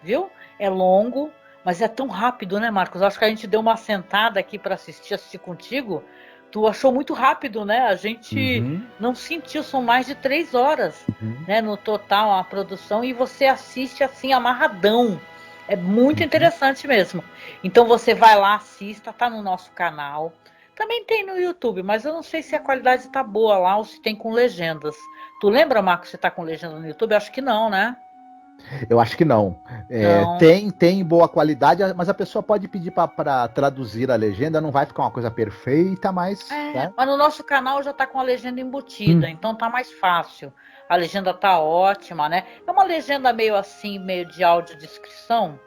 viu? É longo, mas é tão rápido, né, Marcos? Acho que a gente deu uma sentada aqui para assistir contigo. Tu achou muito rápido, né? A gente não sentiu, são mais de 3 horas, né, no total a produção, e você assiste assim amarradão. É muito interessante mesmo. Então você vai lá, assista, tá no nosso canal. Também tem no YouTube, mas eu não sei se a qualidade tá boa lá ou se tem com legendas. Tu lembra, Marcos, se tá com legenda no YouTube? Acho que não, né? Eu acho que não. Não. Tem boa qualidade, mas a pessoa pode pedir para traduzir a legenda, não vai ficar uma coisa perfeita, mas. Né? Mas no nosso canal já tá com a legenda embutida, então tá mais fácil. A legenda tá ótima, né? É uma legenda meio assim, meio de audiodescrição.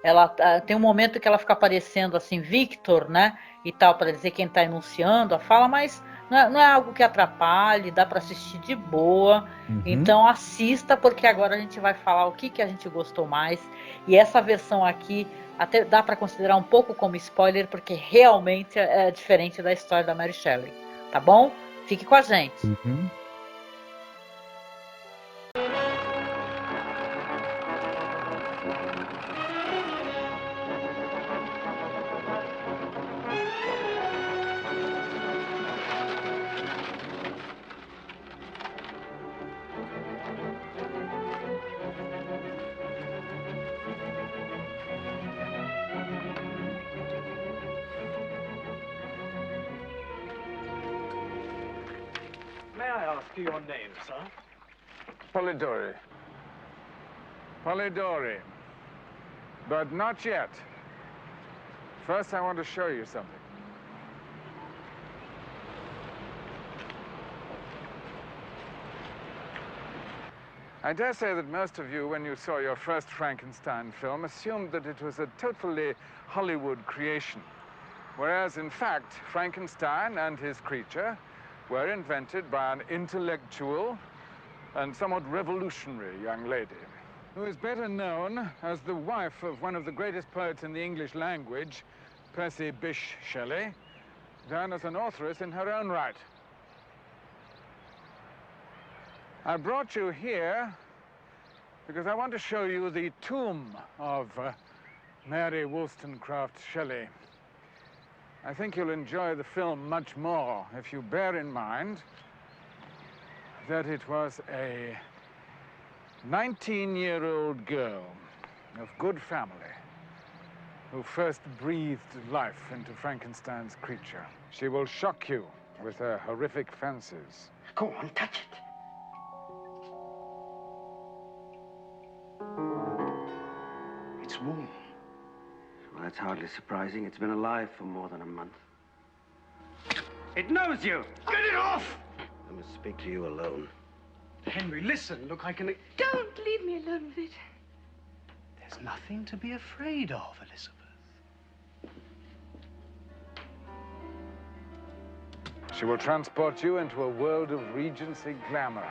Ela tem um momento que ela fica aparecendo assim, Victor, né? E tal, para dizer quem tá enunciando a fala, mas não é algo que atrapalhe, dá para assistir de boa. Então assista, porque agora a gente vai falar o que a gente gostou mais. E essa versão aqui até dá para considerar um pouco como spoiler, porque realmente é diferente da história da Mary Shelley. Tá bom? Fique com a gente. May I ask you your name, sir? Polidori. Polidori. But not yet. First, I want to show you something. I dare say that most of you, when you saw your first Frankenstein film, assumed that it was a totally Hollywood creation. Whereas, in fact, Frankenstein and his creature were invented by an intellectual and somewhat revolutionary young lady, who is better known as the wife of one of the greatest poets in the English language, Percy Bysshe Shelley, than as an authoress in her own right. I brought you here because I want to show you the tomb of Mary Wollstonecraft Shelley. I think you'll enjoy the film much more if you bear in mind that it was a 19-year-old girl of good family who first breathed life into Frankenstein's creature. She will shock you with her horrific fancies. Go on, touch it. It's warm. Well, that's hardly surprising. It's been alive for more than a month. It knows you! Get it off! I must speak to you alone. Henry, listen. Look, I can... Don't leave me alone with it. There's nothing to be afraid of, Elizabeth. She will transport you into a world of Regency glamour.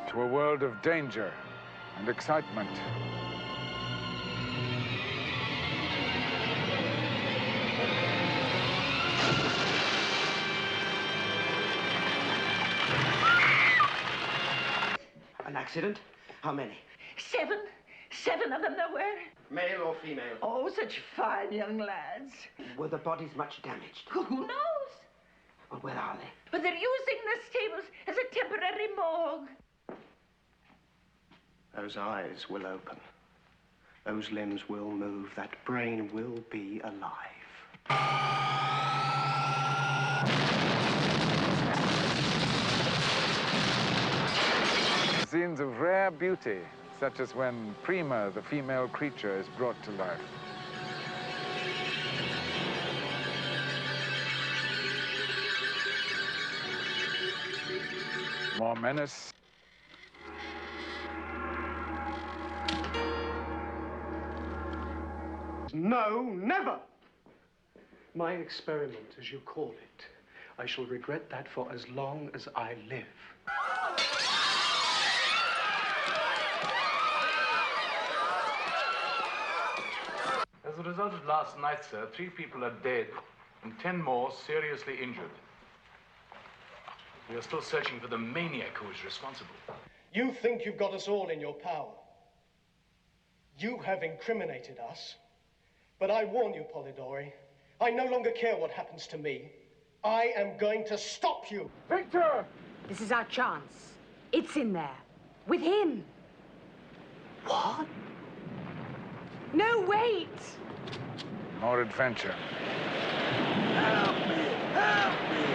To a world of danger and excitement. An accident? How many? 7. 7 of them there were. Male or female? Oh, such fine young lads. Were the bodies much damaged? Who knows? Well, where are they? But they're using the stables as a temporary morgue. Those eyes will open. Those limbs will move. That brain will be alive. Scenes of rare beauty, such as when Prima, the female creature, is brought to life. More menace. No, never! My experiment, as you call it. I shall regret that for as long as I live. As a result of last night, sir, 3 people are dead and 10 more seriously injured. We are still searching for the maniac who is responsible. You think you've got us all in your power. You have incriminated us. But I warn you, Polidori, I no longer care what happens to me. I am going to stop you. Victor! This is our chance. It's in there. With him. What? No, wait! More adventure. Help me! Help me!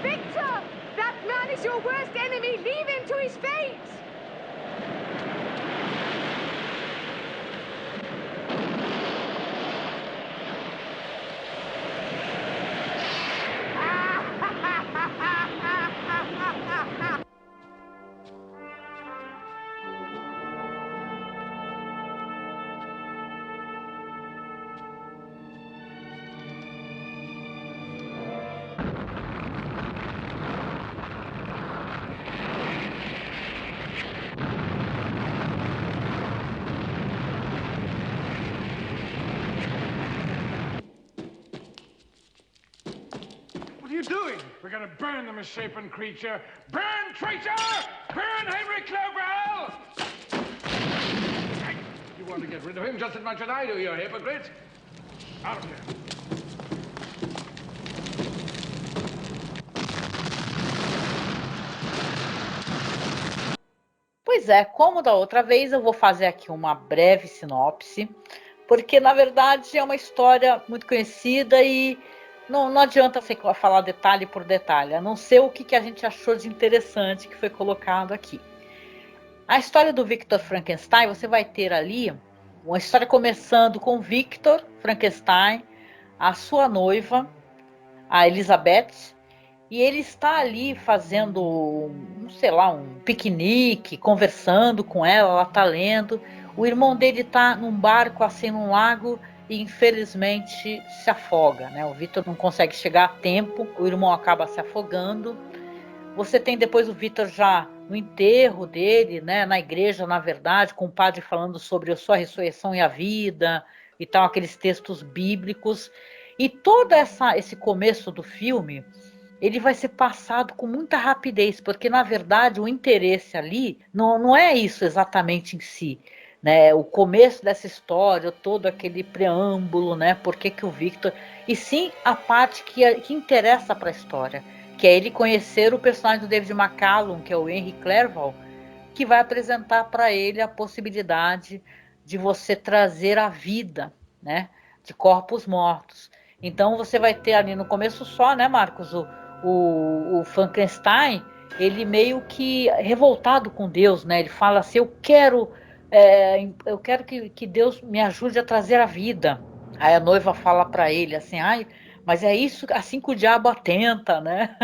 Victor! That man is your worst enemy. Leave him to his fate! What are you doing? We're gonna burn the misshapen creature. Burn, traitor! Burn Henry Cloverell! You want to get rid of him just as much as I do, you hypocrite. Out of here. Pois é, como da outra vez, eu vou fazer aqui uma breve sinopse, porque na verdade é uma história muito conhecida e não adianta você falar detalhe por detalhe, a não ser o que a gente achou de interessante que foi colocado aqui. A história do Victor Frankenstein, você vai ter ali uma história começando com Victor Frankenstein, a sua noiva, a Elizabeth, e ele está ali fazendo, sei lá, um piquenique, conversando com ela está lendo. O irmão dele está num barco, assim, num lago, e infelizmente se afoga, né? O Victor não consegue chegar a tempo, o irmão acaba se afogando. Você tem depois o Victor já no enterro dele, né? Na igreja, na verdade, com o padre falando sobre a sua ressurreição e a vida, e tal, aqueles textos bíblicos. E todo esse começo do filme ele vai ser passado com muita rapidez, porque na verdade o interesse ali não é isso exatamente em si, né? O começo dessa história, todo aquele preâmbulo, né? Por que o Victor, e sim a parte que interessa para a história, que é ele conhecer o personagem do David McCallum, que é o Henry Clerval, que vai apresentar para ele a possibilidade de você trazer a vida, né? De corpos mortos. Então você vai ter ali no começo só, né, Marcos, o Frankenstein, ele meio que revoltado com Deus, né? Ele fala assim, eu quero que Deus me ajude a trazer a vida. Aí a noiva fala para ele assim, ai, mas é isso assim que o diabo atenta, né?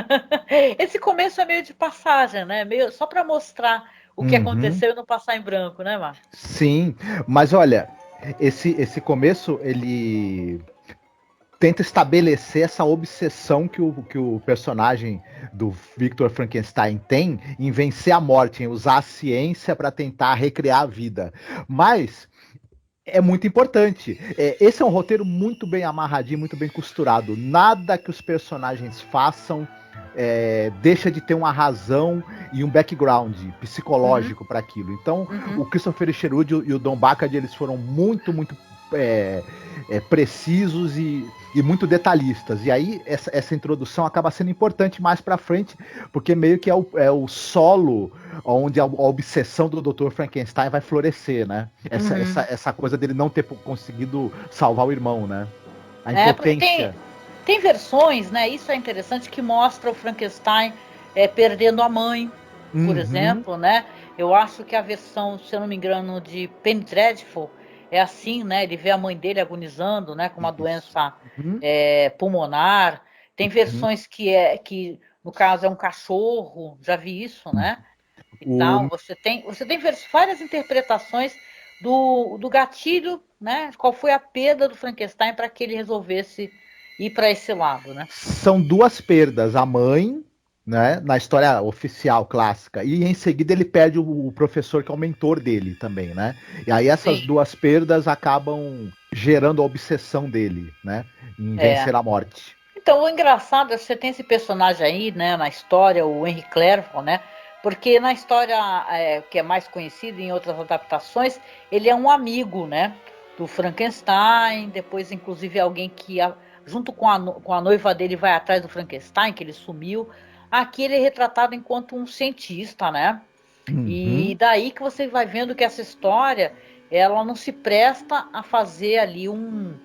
Esse começo é meio de passagem, né? Meio só para mostrar o que aconteceu e não passar em branco, né, Marcos? Sim, mas olha, esse começo, ele tenta estabelecer essa obsessão que o personagem do Victor Frankenstein tem em vencer a morte, em usar a ciência para tentar recriar a vida. Mas é muito importante. Esse é um roteiro muito bem amarradinho, muito bem costurado. Nada que os personagens façam deixa de ter uma razão e um background psicológico para aquilo. Então, o Christopher Sherwood e o Don Bacard, eles foram muito precisos e muito detalhistas. E aí, essa introdução acaba sendo importante mais para frente, porque meio que é o solo onde a obsessão do Dr. Frankenstein vai florescer, né? Essa coisa dele não ter conseguido salvar o irmão, né? A impotência. Tem versões, né? Isso é interessante, que mostra o Frankenstein perdendo a mãe, por exemplo, né? Eu acho que a versão, se eu não me engano, de Penny Dreadful é assim, né? Ele vê a mãe dele agonizando, né? Com uma doença pulmonar. Tem versões que no caso é um cachorro, já vi isso, né? E tal. Você tem várias interpretações do gatilho, né? Qual foi a perda do Frankenstein para que ele resolvesse ir para esse lado, né? São duas perdas, a mãe, né, na história oficial clássica, e em seguida ele perde o professor que é o mentor dele também, né? E aí essas duas perdas acabam gerando a obsessão dele, né, em vencer a morte. Então, o engraçado é que você tem esse personagem aí, né, na história, o Henry Clerval, né? Porque na história que é mais conhecida em outras adaptações, ele é um amigo, né, do Frankenstein, depois inclusive alguém que junto com a noiva dele vai atrás do Frankenstein, que ele sumiu. Aqui ele é retratado enquanto um cientista, né? E daí que você vai vendo que essa história, ela não se presta a fazer ali um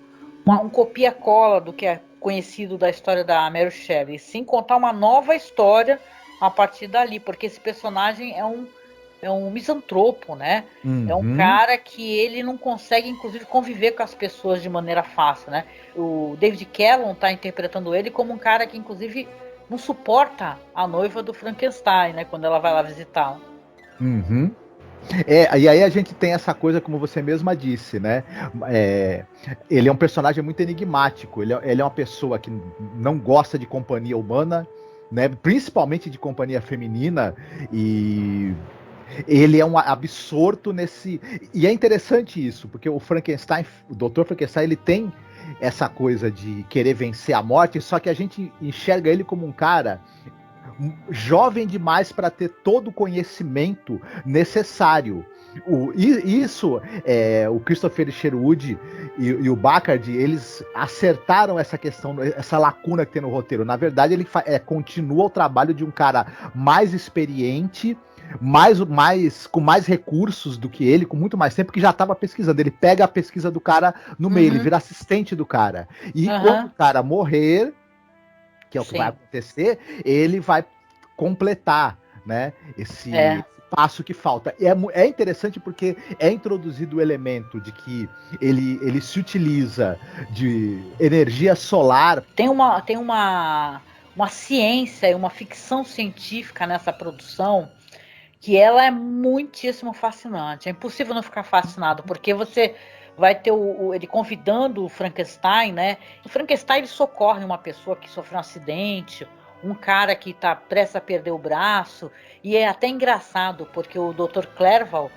copia-cola do que é conhecido da história da Mary Shelley, sim contar uma nova história a partir dali, porque esse personagem é um misantropo, né? É um cara que ele não consegue, inclusive, conviver com as pessoas de maneira fácil, né? O David Kellum está interpretando ele como um cara que, inclusive, não suporta a noiva do Frankenstein, né? Quando ela vai lá visitá-lo. E aí a gente tem essa coisa, como você mesma disse, né? Ele é um personagem muito enigmático. Ele é uma pessoa que não gosta de companhia humana, né? Principalmente de companhia feminina, e ele é um absorto nesse... E é interessante isso, porque o Frankenstein, o Dr. Frankenstein, ele tem essa coisa de querer vencer a morte, só que a gente enxerga ele como um cara jovem demais para ter todo o conhecimento necessário. O Christopher Sherwood e o Bacard, eles acertaram essa questão, essa lacuna que tem no roteiro. Na verdade, ele continua o trabalho de um cara mais experiente, com mais recursos do que ele, com muito mais tempo, que já estava pesquisando. Ele pega a pesquisa do cara no meio, ele vira assistente do cara. E quando o cara morrer, que é o que vai acontecer, ele vai completar, né, esse passo que falta. É interessante porque é introduzido o elemento de que ele se utiliza de energia solar. Tem uma ciência e uma ficção científica nessa produção que ela é muitíssimo fascinante. É impossível não ficar fascinado, porque você vai ter ele convidando o Frankenstein, né? O Frankenstein, ele socorre uma pessoa que sofreu um acidente, um cara que está prestes a perder o braço, e é até engraçado, porque o Dr. Clerval,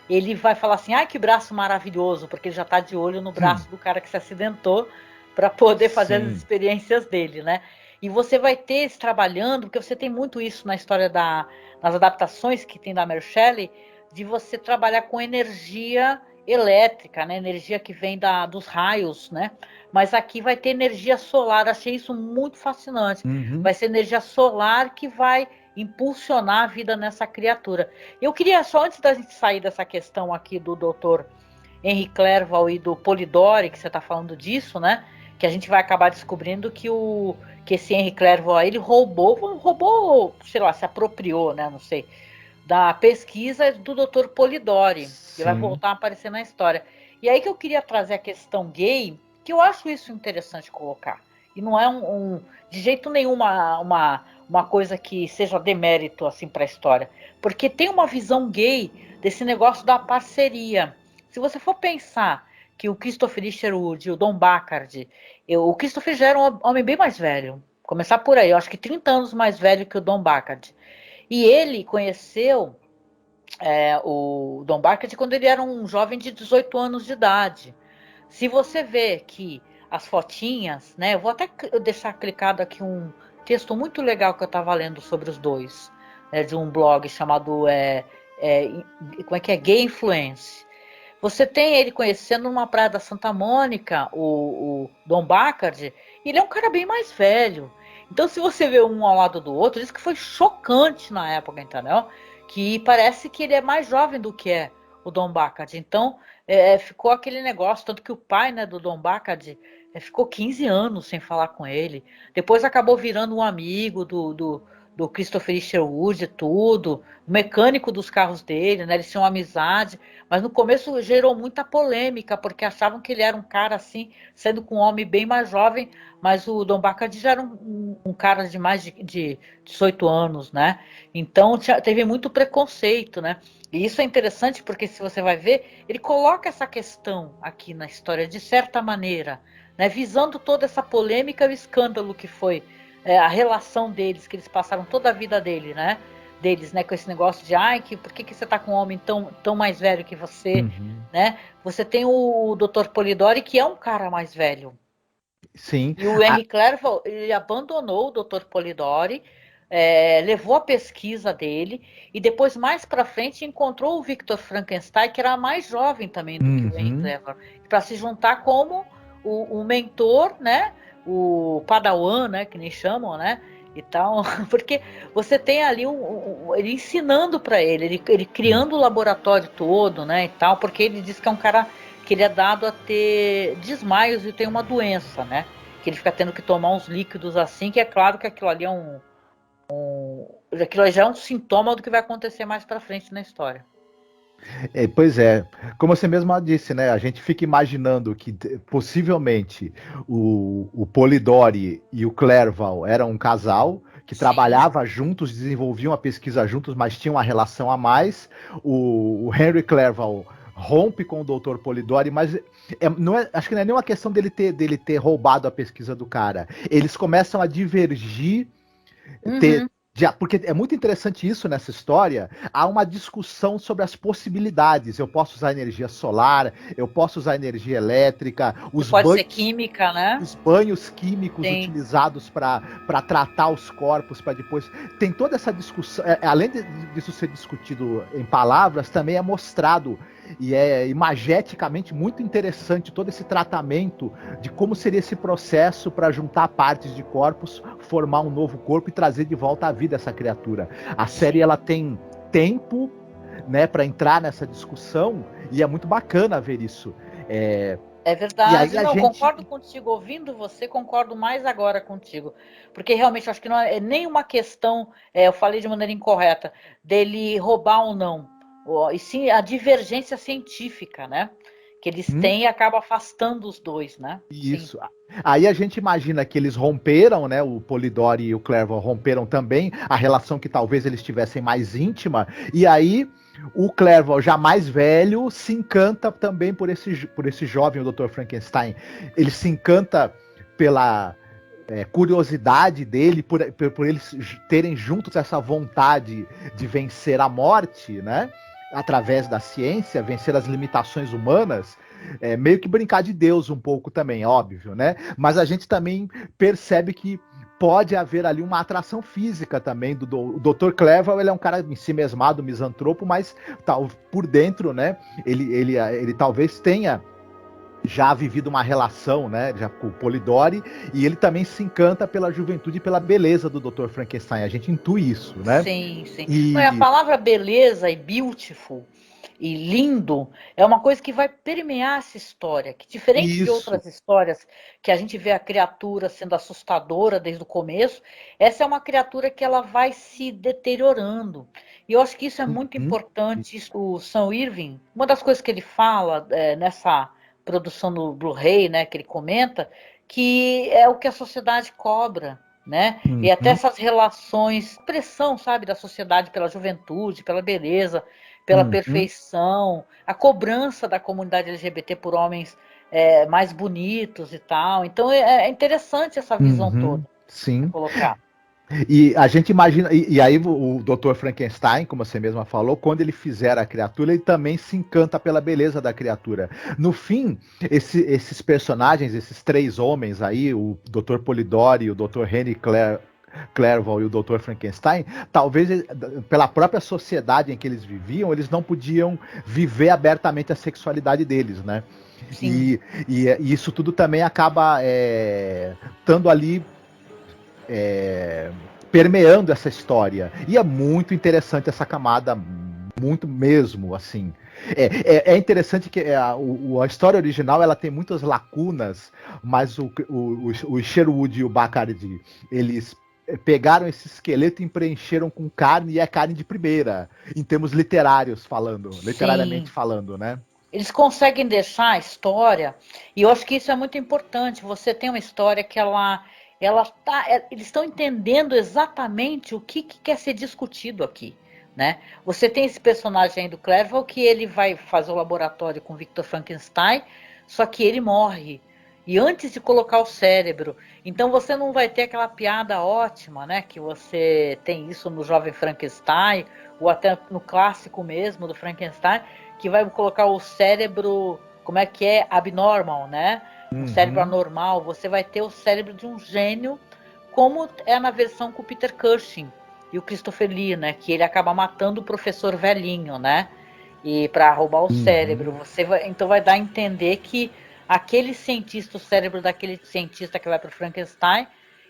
ele vai falar assim, ai, que braço maravilhoso, porque ele já está de olho no braço do cara que se acidentou para poder fazer as experiências dele, né? E você vai ter esse trabalhando, porque você tem muito isso na história nas adaptações que tem da Mary Shelley, de você trabalhar com energia elétrica, né? Energia que vem dos raios, né? Mas aqui vai ter energia solar. Achei isso muito fascinante. Vai ser energia solar que vai impulsionar a vida nessa criatura. Eu queria, só antes da gente sair dessa questão aqui do Dr. Henry Clerval e do Polidori, que você está falando disso, né? Que a gente vai acabar descobrindo que esse Henry Clerval ele roubou, sei lá, se apropriou, né? Não sei, da pesquisa do Dr. Polidori, que vai voltar a aparecer na história. E aí que eu queria trazer a questão gay, que eu acho isso interessante colocar. E não é de jeito nenhum uma coisa que seja demérito assim para a história, porque tem uma visão gay desse negócio da parceria. Se você for pensar que o Christopher Isherwood e o Don Bachardy, o Christopher já era um homem bem mais velho, começar por aí, eu acho que 30 anos mais velho que o Don Bachardy. E ele conheceu o Don Bachardy quando ele era um jovem de 18 anos de idade. Se você vê que as fotinhas, né, eu vou até deixar clicado aqui um texto muito legal que eu estava lendo sobre os dois, de um blog chamado como é que é? Gay Influence. Você tem ele conhecendo numa praia da Santa Mônica, o Don Bachardy, e ele é um cara bem mais velho. Então, se você vê um ao lado do outro, isso que foi chocante na época, entendeu? Que parece que ele é mais jovem do que é o Don Bachardy. Então, ficou aquele negócio, tanto que o pai, né, do Don Bachardy ficou 15 anos sem falar com ele. Depois acabou virando um amigo do Christopher Isherwood e tudo, mecânico dos carros dele, né? Eles tinham amizade, mas no começo gerou muita polêmica, porque achavam que ele era um cara assim, sendo com um homem bem mais jovem, mas o Don Bachardy já era um cara de mais de 18 anos, né? Então teve muito preconceito, né? E isso é interessante porque, se você vai ver, ele coloca essa questão aqui na história de certa maneira, né? Visando toda essa polêmica e o escândalo que foi a relação deles, que eles passaram toda a vida deles, né, com esse negócio de, por que você tá com um homem tão mais velho que você, né? Você tem o Dr. Polidori, que é um cara mais velho. Sim. E o Henry Clerval, ele abandonou o Dr. Polidori, levou a pesquisa dele, e depois, mais para frente, encontrou o Victor Frankenstein, que era mais jovem também do que o Henry Clerval, para se juntar como o mentor, né? O Padawan, né, que nem chamam, né, e tal, porque você tem ali ele ensinando para ele criando o laboratório todo, né, e tal, porque ele diz que é um cara que ele é dado a ter desmaios e tem uma doença, né, que ele fica tendo que tomar uns líquidos assim, que é claro que aquilo ali aquilo já é um sintoma do que vai acontecer mais para frente na história. Pois é, como você mesma disse, né? A gente fica imaginando que possivelmente o Polidori e o Clerval eram um casal que trabalhava juntos, desenvolviam a pesquisa juntos, mas tinham uma relação a mais. O Henry Clerval rompe com o Dr. Polidori, mas acho que não é nenhuma questão dele ter roubado a pesquisa do cara. Eles começam a divergir, porque é muito interessante isso nessa história. Há uma discussão sobre as possibilidades. Eu posso usar energia solar, eu posso usar energia elétrica, pode ser química, né? Os banhos químicos utilizados para tratar os corpos, para depois. Tem toda essa discussão. Além disso ser discutido em palavras, também é mostrado. E é imageticamente muito interessante todo esse tratamento de como seria esse processo para juntar partes de corpos, formar um novo corpo e trazer de volta à vida essa criatura. A série ela tem tempo, né, para entrar nessa discussão, e é muito bacana ver isso. É verdade, concordo contigo, ouvindo você, concordo mais agora contigo, porque realmente eu acho que não é nem uma questão, eu falei de maneira incorreta, dele roubar ou não, e sim a divergência científica, né, que eles têm e acaba afastando os dois, né? Isso. Sim. Aí a gente imagina que eles romperam, né? O Polidori e o Clerval romperam também, a relação que talvez eles tivessem mais íntima, e aí o Clerval, já mais velho, se encanta também por esse jovem, o Dr. Frankenstein. Ele se encanta pela curiosidade dele, por eles terem juntos essa vontade de vencer a morte, né? Através da ciência, vencer as limitações humanas, meio que brincar de Deus um pouco também, óbvio, né? Mas a gente também percebe que pode haver ali uma atração física também o Dr. Clerval. Ele é um cara em si mesmado, misantropo, mas por dentro, né, ele talvez tenha já vivido uma relação, né, já com o Polidori, e ele também se encanta pela juventude e pela beleza do Dr. Frankenstein. A gente intui isso, né? Sim, sim. A palavra beleza e beautiful e lindo é uma coisa que vai permear essa história, que diferente de outras histórias que a gente vê a criatura sendo assustadora desde o começo, essa é uma criatura que ela vai se deteriorando. E eu acho que isso é muito importante. O Sam Irving, uma das coisas que ele fala nessa produção no Blu-ray, né, que ele comenta, que é o que a sociedade cobra, né? E até essas relações, pressão, sabe, da sociedade pela juventude, pela beleza, pela perfeição, a cobrança da comunidade LGBT por homens mais bonitos e tal. Então é interessante essa visão toda. Sim. Colocar. E a gente imagina, e aí o Dr. Frankenstein, como você mesma falou, quando ele fizer a criatura, ele também se encanta pela beleza da criatura. No fim, esses personagens, esses três homens aí, o Dr. Polidori, o Dr. Henry Clerval e o Dr. Frankenstein, talvez pela própria sociedade em que eles viviam, eles não podiam viver abertamente a sexualidade deles, né? E isso tudo também acaba estando ali permeando essa história. E é muito interessante essa camada, muito mesmo, assim. É interessante que a história original ela tem muitas lacunas, mas o Sherwood e o Bachardy, eles pegaram esse esqueleto e preencheram com carne, e é carne de primeira, em termos literários falando, literariamente falando, né? Eles conseguem deixar a história, e eu acho que isso é muito importante. Você tem uma história que eles estão entendendo exatamente o que quer ser discutido aqui, né? Você tem esse personagem aí do Clerval que ele vai fazer o laboratório com Victor Frankenstein, só que ele morre. E antes de colocar o cérebro, então você não vai ter aquela piada ótima, né? Que você tem isso no Jovem Frankenstein, ou até no clássico mesmo do Frankenstein, que vai colocar o cérebro, como é que é? Abnormal, né? Um cérebro anormal. Você vai ter o cérebro de um gênio, como é na versão com o Peter Cushing e o Christopher Lee, né? Que ele acaba matando o professor velhinho, né? E para roubar o cérebro. Então vai dar a entender que aquele cientista, o cérebro daquele cientista que vai para o Frankenstein,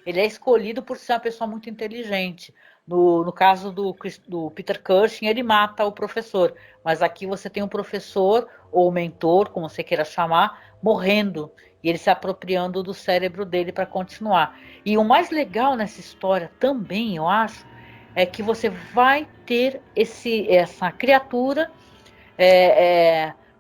ele é escolhido por ser uma pessoa muito inteligente. No caso do Peter Cushing, ele mata o professor. Mas aqui você tem um professor, ou mentor, como você queira chamar, morrendo. E ele se apropriando do cérebro dele para continuar. E o mais legal nessa história também, eu acho, é que você vai ter essa criatura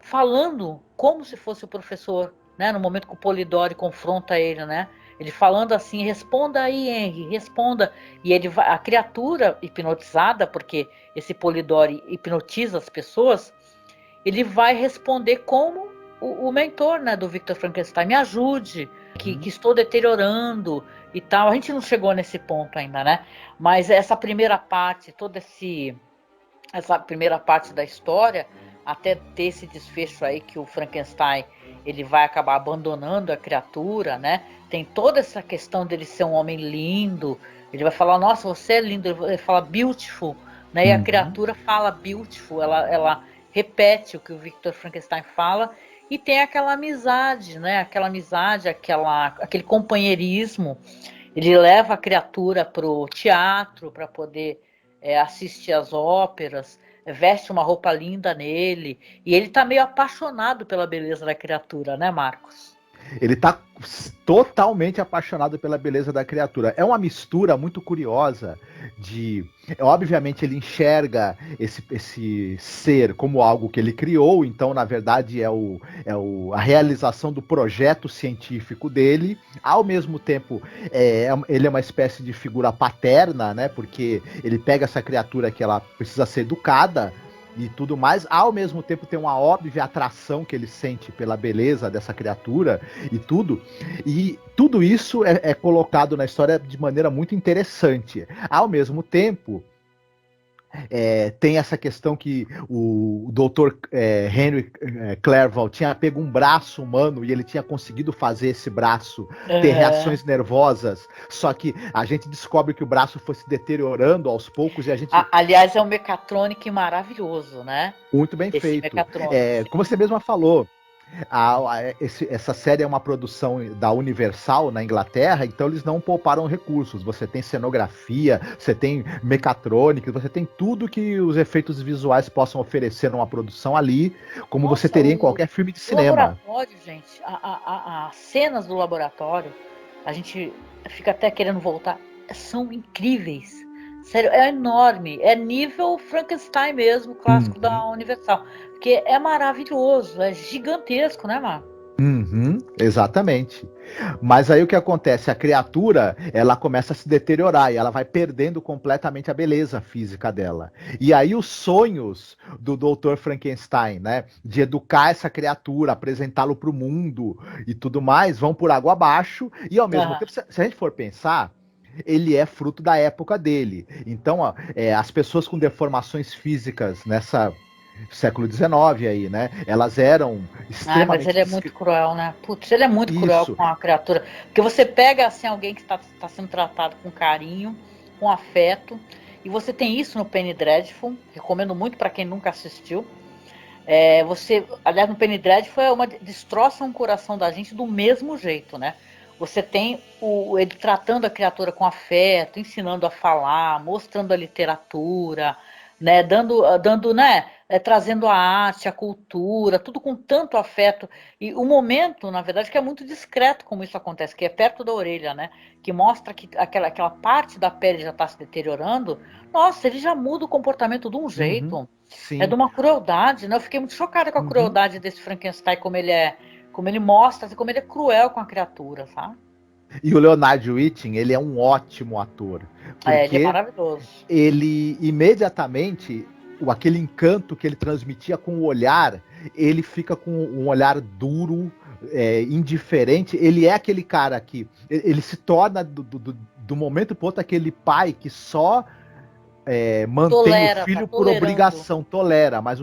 falando como se fosse o professor, né? No momento que o Polidori confronta ele, né? Ele falando assim: responda aí, Henry, responda. E a criatura hipnotizada, porque esse Polidori hipnotiza as pessoas, ele vai responder como o mentor, né, do Victor Frankenstein: me ajude, que estou deteriorando e tal. A gente não chegou nesse ponto ainda, né? Mas essa primeira parte, essa primeira parte da história, até ter esse desfecho aí que o Frankenstein ele vai acabar abandonando a criatura, né? Tem toda essa questão dele ser um homem lindo. Ele vai falar: nossa, você é lindo. Ele fala beautiful, né? E a criatura fala beautiful. Ela repete o que o Victor Frankenstein fala. E tem aquela amizade, né? Aquele companheirismo. Ele leva a criatura pro teatro para poder assistir às óperas, veste uma roupa linda nele, e ele tá meio apaixonado pela beleza da criatura, né, Marcos? Ele tá totalmente apaixonado pela beleza da criatura. É uma mistura muito curiosa obviamente ele enxerga esse ser como algo que ele criou, então na verdade a realização do projeto científico dele. Ao mesmo tempo ele é uma espécie de figura paterna, né? Porque ele pega essa criatura que ela precisa ser educada e tudo mais, ao mesmo tempo tem uma óbvia atração que ele sente pela beleza dessa criatura e tudo isso é colocado na história de maneira muito interessante. Ao mesmo tempo, Tem essa questão que o Dr. Henry Clerval tinha pego um braço humano e ele tinha conseguido fazer esse braço ter reações nervosas, só que a gente descobre que o braço foi se deteriorando aos poucos e a gente... Aliás, é um Mechatronic maravilhoso, né? Muito bem Esse feito. Mechatronic. Como você mesma falou, essa série é uma produção da Universal na Inglaterra, então eles não pouparam recursos. Você tem cenografia, você tem mecatrônica, você tem tudo que os efeitos visuais possam oferecer numa produção ali, como você teria em qualquer filme de cinema. O laboratório, gente, as cenas do laboratório, a gente fica até querendo voltar, são incríveis. Sério, é enorme, é nível Frankenstein mesmo, clássico da Universal. Porque é maravilhoso, é gigantesco, né, Mar? Exatamente. Mas aí o que acontece? A criatura, ela começa a se deteriorar e ela vai perdendo completamente a beleza física dela. E aí os sonhos do Dr. Frankenstein, né, de educar essa criatura, apresentá-lo para o mundo e tudo mais, vão por água abaixo. E ao mesmo tempo, se a gente for pensar, ele é fruto da época dele. Então, as pessoas com deformações físicas nessa século XIX aí, né? Elas eram extremamente... mas ele é muito cruel, né? Putz, ele é muito cruel com a criatura. Porque você pega, assim, alguém que está sendo tratado com carinho, com afeto, e você tem isso no Penny Dreadful, recomendo muito para quem nunca assistiu. Aliás, no Penny Dreadful destroça um coração da gente do mesmo jeito, né? Você tem ele tratando a criatura com afeto, ensinando a falar, mostrando a literatura, né? Dando, né? Trazendo a arte, a cultura, tudo com tanto afeto. E o momento, na verdade, que é muito discreto como isso acontece, que é perto da orelha, né? Que mostra que aquela parte da pele já está se deteriorando. Nossa, ele já muda o comportamento de um jeito. Sim. É de uma crueldade, né? Eu fiquei muito chocada com a crueldade desse Frankenstein, como ele mostra, como ele é cruel com a criatura, sabe? E o Leonard Whiting, ele é um ótimo ator. Porque ele é maravilhoso. Ele imediatamente, aquele encanto que ele transmitia com o olhar, ele fica com um olhar duro, indiferente. Ele é aquele cara que ele se torna do momento pro outro aquele pai que só mantém o filho por obrigação, tolera, mas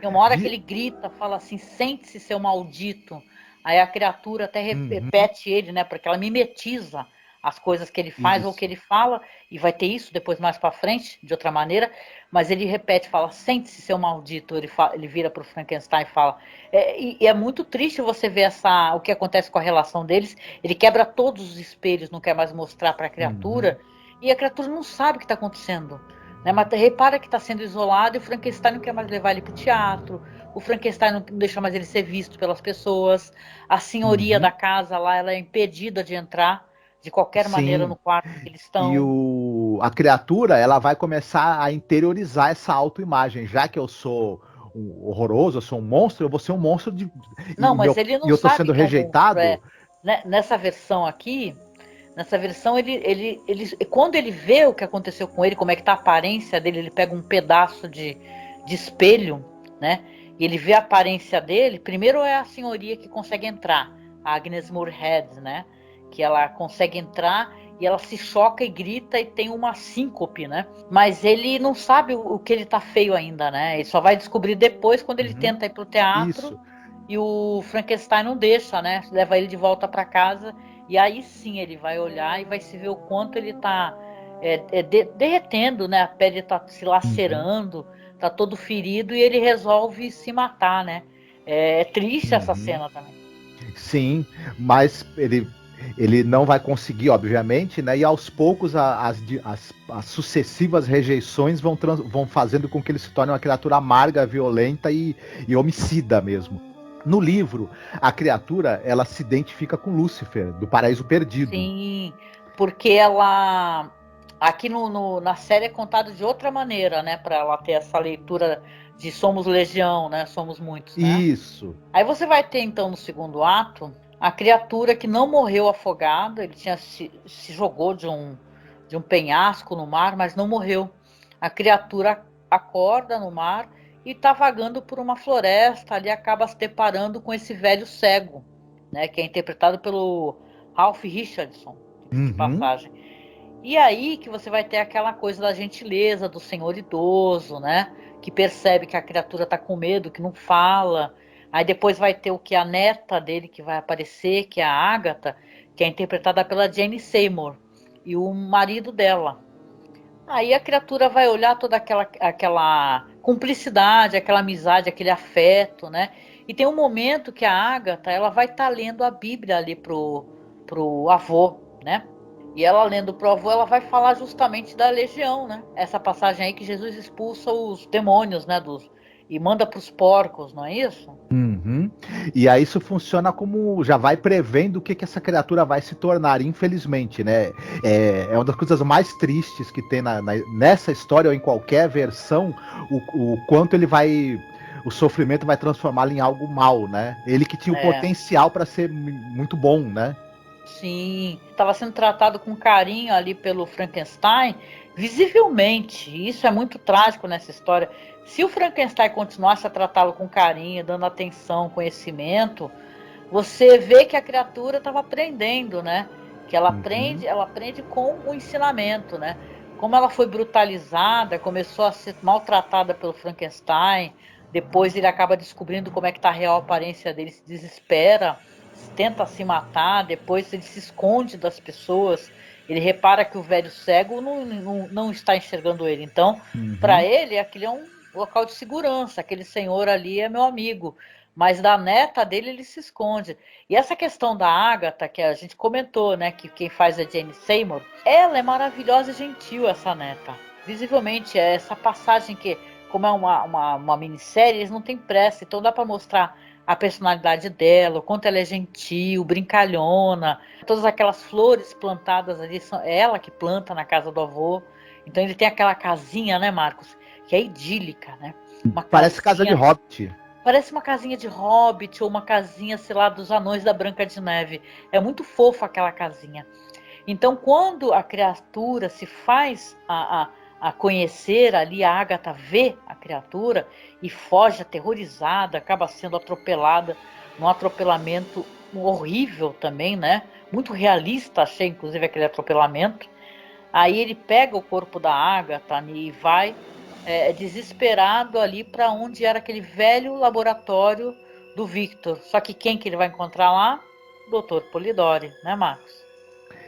tem uma hora que ele grita, fala assim, sente-se, seu maldito. Aí a criatura até repete ele, né? Porque ela mimetiza as coisas que ele faz ou que ele fala, e vai ter isso depois mais pra frente, de outra maneira, mas ele repete, fala, sente-se, seu maldito. Ele vira pro Frankenstein e fala. E é muito triste você ver o que acontece com a relação deles. Ele quebra todos os espelhos, não quer mais mostrar pra criatura, e a criatura não sabe o que está acontecendo. Né? Mas repara que está sendo isolado e o Frankenstein não quer mais levar ele para o teatro. O Frankenstein não deixa mais ele ser visto pelas pessoas. A senhoria da casa lá, ela é impedida de entrar de qualquer maneira no quarto que eles estão. E a criatura, ela vai começar a interiorizar essa autoimagem. Já que eu sou horroroso, eu sou um monstro, eu vou ser um monstro de... Não, mas ele não sabe. E eu tô sendo rejeitado. Nessa versão aqui... Nessa versão, quando ele vê o que aconteceu com ele, como é que tá a aparência dele, ele pega um pedaço de espelho, né? E ele vê a aparência dele. Primeiro é a senhoria que consegue entrar, a Agnes Moorehead, né? Que ela consegue entrar e ela se choca e grita e tem uma síncope, né? Mas ele não sabe o que ele tá feio ainda, né? Ele só vai descobrir depois, quando ele tenta ir pro teatro. Isso. E o Frankenstein não deixa, né? Leva ele de volta para casa. E aí sim ele vai olhar e vai se ver o quanto ele está derretendo, né? A pele está se lacerando, está todo ferido e ele resolve se matar, né? É triste essa cena também. Sim, mas ele não vai conseguir, obviamente, né? E aos poucos as sucessivas rejeições vão fazendo com que ele se torne uma criatura amarga, violenta e homicida mesmo. No livro, a criatura, ela se identifica com Lúcifer, do Paraíso Perdido. Sim, porque ela... Aqui na série é contado de outra maneira, né? Para ela ter essa leitura de somos legião, né? Somos muitos, né? Isso. Aí você vai ter, então, no segundo ato, a criatura que não morreu afogada. Ele se jogou de um penhasco no mar, mas não morreu. A criatura acorda no mar e está vagando por uma floresta, ali acaba se deparando com esse velho cego, né, que é interpretado pelo Ralph Richardson, de passagem. E aí que você vai ter aquela coisa da gentileza do senhor idoso, né? Que percebe que a criatura tá com medo, que não fala. Aí depois vai ter o que a neta dele que vai aparecer, que é a Agatha, que é interpretada pela Jane Seymour, e o marido dela. Aí a criatura vai olhar toda aquela cumplicidade, aquela amizade, aquele afeto, né? E tem um momento que a Agatha, ela vai estar lendo a Bíblia ali pro avô, né? E ela lendo pro avô, ela vai falar justamente da legião, né? Essa passagem aí que Jesus expulsa os demônios, né? E manda pros porcos, não é isso? Uhum. E aí isso funciona como já vai prevendo o que essa criatura vai se tornar, infelizmente, né? É uma das coisas mais tristes que tem nessa história ou em qualquer versão, o quanto ele vai. O sofrimento vai transformá-lo em algo mal, né? Ele que tinha o potencial para ser muito bom, né? Sim, estava sendo tratado com carinho ali pelo Frankenstein, visivelmente. Isso é muito trágico nessa história. Se o Frankenstein continuasse a tratá-lo com carinho, dando atenção, conhecimento, você vê que a criatura estava aprendendo, né? Que ela aprende com o ensinamento, né? Como ela foi brutalizada, começou a ser maltratada pelo Frankenstein, depois ele acaba descobrindo como é que está a real aparência dele, se desespera, tenta se matar, depois ele se esconde das pessoas, ele repara que o velho cego não está enxergando ele, então para ele aquele é um local de segurança, aquele senhor ali é meu amigo, mas da neta dele ele se esconde. E essa questão da Agatha, que a gente comentou, né, que quem faz é Jane Seymour, ela é maravilhosa e gentil, essa neta, visivelmente. É essa passagem que, como é uma minissérie, eles não têm pressa, então dá para mostrar a personalidade dela, o quanto ela é gentil, brincalhona, todas aquelas flores plantadas ali, é ela que planta na casa do avô. Então ele tem aquela casinha, né, Marcos, que é idílica, né? Parece casa de Hobbit. Parece uma casinha de Hobbit ou uma casinha, sei lá, dos Anões da Branca de Neve. É muito fofa aquela casinha. Então, quando a criatura se faz a conhecer ali, a Agatha vê a criatura e foge aterrorizada, acaba sendo atropelada num atropelamento horrível também, né? Muito realista, achei, inclusive, aquele atropelamento. Aí ele pega o corpo da Agatha e vai desesperado ali para onde era aquele velho laboratório do Victor. Só que quem que ele vai encontrar lá? O Dr. Polidori, né, Marcos?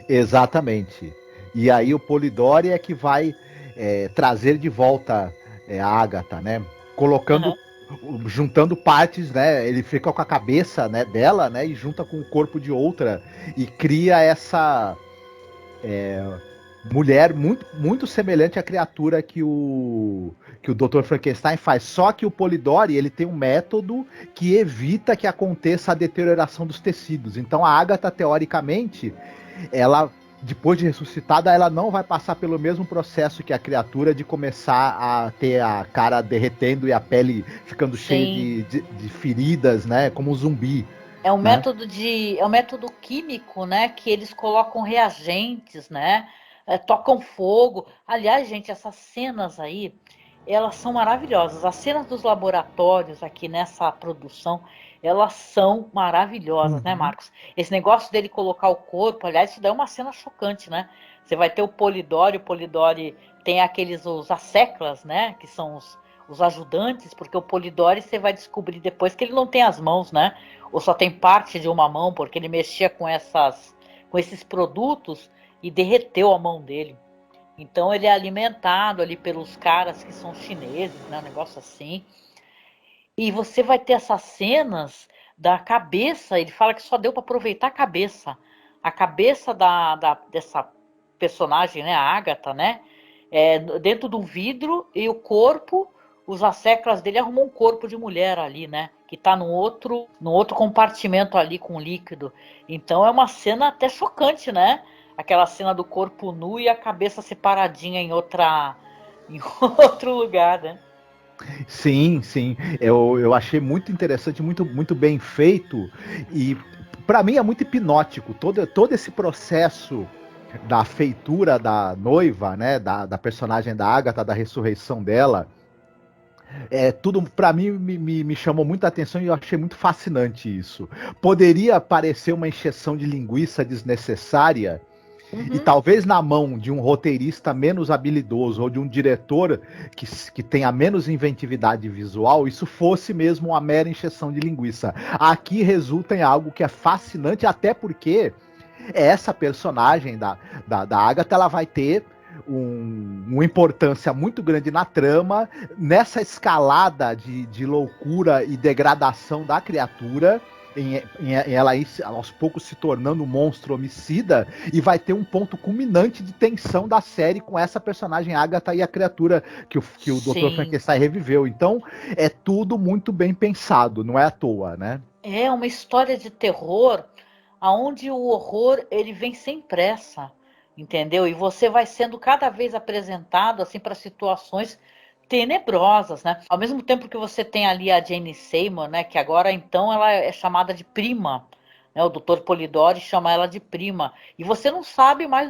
Exatamente. E aí o Polidori é que vai trazer de volta a Agatha, né? Colocando, juntando partes, né? Ele fica com a cabeça, né, dela, né? E junta com o corpo de outra e cria essa mulher muito, muito semelhante à criatura que o Dr. Frankenstein faz. Só que o Polidori, ele tem um método que evita que aconteça a deterioração dos tecidos. Então a Agatha, teoricamente, ela, depois de ressuscitada, ela não vai passar pelo mesmo processo que a criatura de começar a ter a cara derretendo e a pele ficando cheia de feridas, né? Como um zumbi. É um método é um método químico, né? Que eles colocam reagentes, né? Tocam fogo. Aliás, gente, essas cenas aí, elas são maravilhosas. As cenas dos laboratórios aqui nessa produção, elas são maravilhosas, né, Marcos? Esse negócio dele colocar o corpo, aliás, isso daí é uma cena chocante, né? Você vai ter o Polidori tem os asseclas, né? Que são os ajudantes, porque o Polidori você vai descobrir depois que ele não tem as mãos, né? Ou só tem parte de uma mão, porque ele mexia com esses produtos e derreteu a mão dele. Então ele é alimentado ali pelos caras que são chineses, né? Um negócio assim. E você vai ter essas cenas da cabeça, ele fala que só deu para aproveitar a cabeça. A cabeça dessa personagem, né? A Agatha, né? Dentro de um vidro, e o corpo, os asseclas dele arrumam um corpo de mulher ali, né? Que tá no outro compartimento ali com líquido. Então é uma cena até chocante, né? Aquela cena do corpo nu e a cabeça separadinha em outro lugar, né? Sim, sim. Eu achei muito interessante, muito, muito bem feito. E para mim é muito hipnótico todo esse processo da feitura da noiva, né? Da personagem da Agatha, da ressurreição dela. Tudo para mim me chamou muita atenção e eu achei muito fascinante isso. Poderia parecer uma encheção de linguiça desnecessária E talvez na mão de um roteirista menos habilidoso ou de um diretor que tenha menos inventividade visual, isso fosse mesmo uma mera encheção de linguiça. Aqui resulta em algo que é fascinante, até porque essa personagem da Agatha, ela vai ter uma importância muito grande na trama, nessa escalada de loucura e degradação da criatura, ela aos poucos se tornando um monstro homicida, e vai ter um ponto culminante de tensão da série com essa personagem Agatha e a criatura que o Dr. Frankenstein reviveu. Então é tudo muito bem pensado, não é à toa, né? É uma história de terror onde o horror ele vem sem pressa, entendeu? E você vai sendo cada vez apresentado assim para situações tenebrosas, né? Ao mesmo tempo que você tem ali a Jane Seymour, né? Que agora então ela é chamada de prima, né? O Dr. Polidori chama ela de prima, e você não sabe mais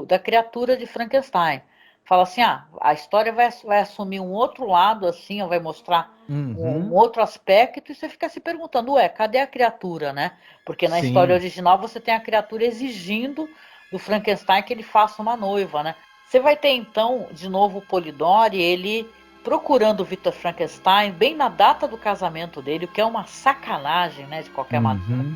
da criatura de Frankenstein. Fala assim, a história vai assumir um outro lado, assim, vai mostrar um outro aspecto, e você fica se perguntando, cadê a criatura, né? Porque na história original você tem a criatura exigindo do Frankenstein que ele faça uma noiva, né? Você vai ter, então, de novo o Polidori, ele procurando o Victor Frankenstein bem na data do casamento dele, o que é uma sacanagem, né, de qualquer maneira.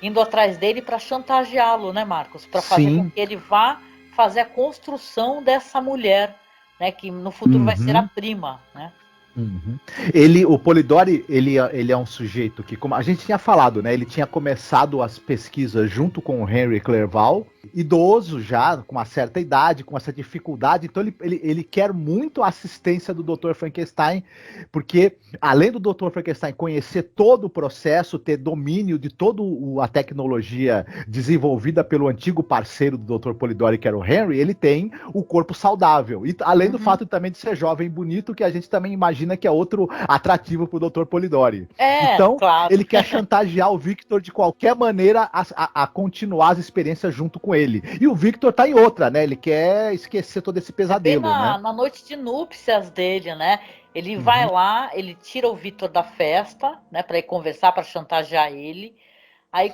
Indo atrás dele para chantageá-lo, né, Marcos? Para fazer com que ele vá fazer a construção dessa mulher, né, que no futuro vai ser a prima, né? O Polidori, ele é um sujeito que, como a gente tinha falado, né, ele tinha começado as pesquisas junto com o Henry Clerval, idoso já, com uma certa idade, com essa dificuldade, então ele quer muito a assistência do Dr. Frankenstein, porque além do Dr. Frankenstein conhecer todo o processo, ter domínio de toda a tecnologia desenvolvida pelo antigo parceiro do Dr. Polidori, que era o Henry, ele tem o corpo saudável, e além do fato também de ser jovem e bonito, que a gente também imagina que é outro atrativo pro Dr. Polidori. Então, ele quer chantagear o Victor de qualquer maneira a continuar as experiências junto com ele. E o Victor tá em outra, né? Ele quer esquecer todo esse pesadelo, né? Na noite de núpcias dele, né? Ele vai lá, ele tira o Victor da festa, né? Para ir conversar, para chantagear ele. Aí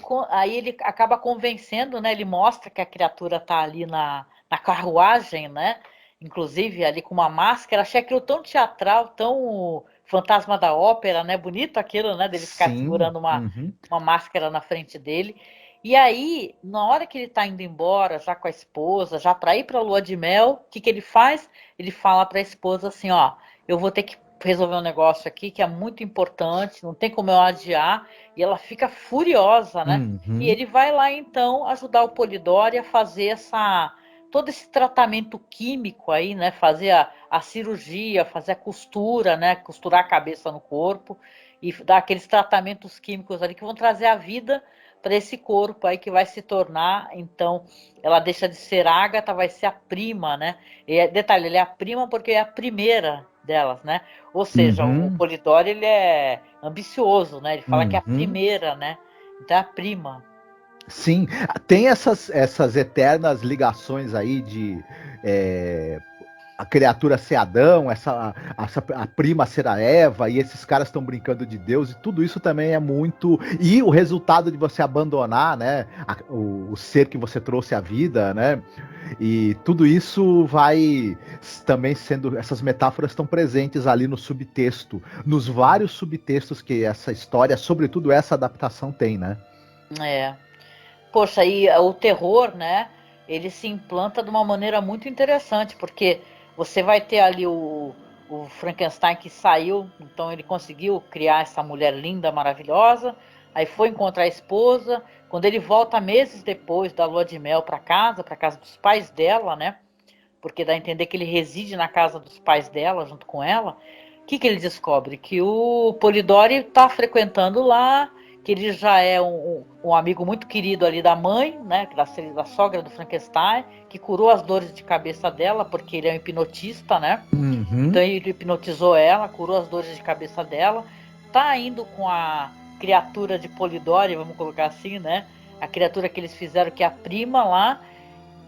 ele acaba convencendo, né? Ele mostra que a criatura tá ali na carruagem, né? Inclusive ali com uma máscara. Achei aquilo tão teatral, tão Fantasma da Ópera, né? Bonito aquilo, né? Dele ficar segurando uma máscara na frente dele. E aí, na hora que ele tá indo embora, já com a esposa, já para ir para a lua de mel, o que ele faz? Ele fala para a esposa assim, eu vou ter que resolver um negócio aqui que é muito importante, não tem como eu adiar, e ela fica furiosa, né? E ele vai lá, então, ajudar o Polidori a fazer todo esse tratamento químico aí, né? Fazer a cirurgia, fazer a costura, né? Costurar a cabeça no corpo e dar aqueles tratamentos químicos ali que vão trazer a vida para esse corpo aí que vai se tornar, então, ela deixa de ser Agatha, vai ser a prima, né? E detalhe, ele é a prima porque é a primeira delas, né? Ou seja, o Polidori, ele é ambicioso, né? Ele fala que é a primeira, né? Então é a prima. Sim, tem essas eternas ligações aí de a criatura ser Adão, a prima ser a Eva, e esses caras estão brincando de Deus, e tudo isso também é muito... E o resultado de você abandonar, né, o ser que você trouxe à vida, né, e tudo isso vai também sendo... Essas metáforas estão presentes ali no subtexto, nos vários subtextos que essa história, sobretudo essa adaptação, tem, né? Poxa, e o terror, né, ele se implanta de uma maneira muito interessante, porque você vai ter ali o Frankenstein que saiu, então ele conseguiu criar essa mulher linda, maravilhosa, aí foi encontrar a esposa, quando ele volta meses depois da lua de mel para casa dos pais dela, né, porque dá a entender que ele reside na casa dos pais dela, junto com ela, o que ele descobre? Que o Polidori está frequentando lá, que ele já é um amigo muito querido ali da mãe, né, da sogra do Frankenstein, que curou as dores de cabeça dela, porque ele é um hipnotista, né? Então ele hipnotizou ela, curou as dores de cabeça dela, tá indo com a criatura de Polidori, vamos colocar assim, né? A criatura que eles fizeram, que é a prima lá,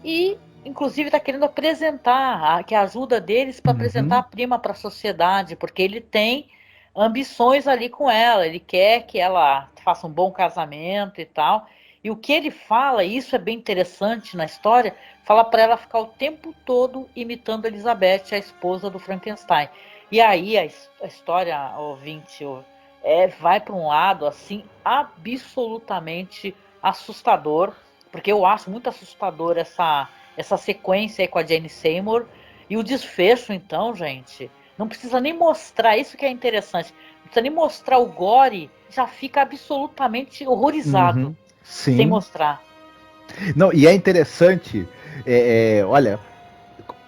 e inclusive tá querendo apresentar, que é a ajuda deles para apresentar a prima para a sociedade, porque ele tem ambições ali com ela, ele quer que ela faça um bom casamento e tal, E o que ele fala, e isso é bem interessante na história, fala para ela ficar o tempo todo imitando Elizabeth, a esposa do Frankenstein. E aí a história, ouvinte, vai para um lado assim absolutamente assustador, porque eu acho muito assustador essa sequência aí com a Jane Seymour. E o desfecho, então, gente, não precisa nem mostrar, isso que é interessante, não precisa nem mostrar o gore, já fica absolutamente horrorizado, sem mostrar. Não, e é interessante, olha,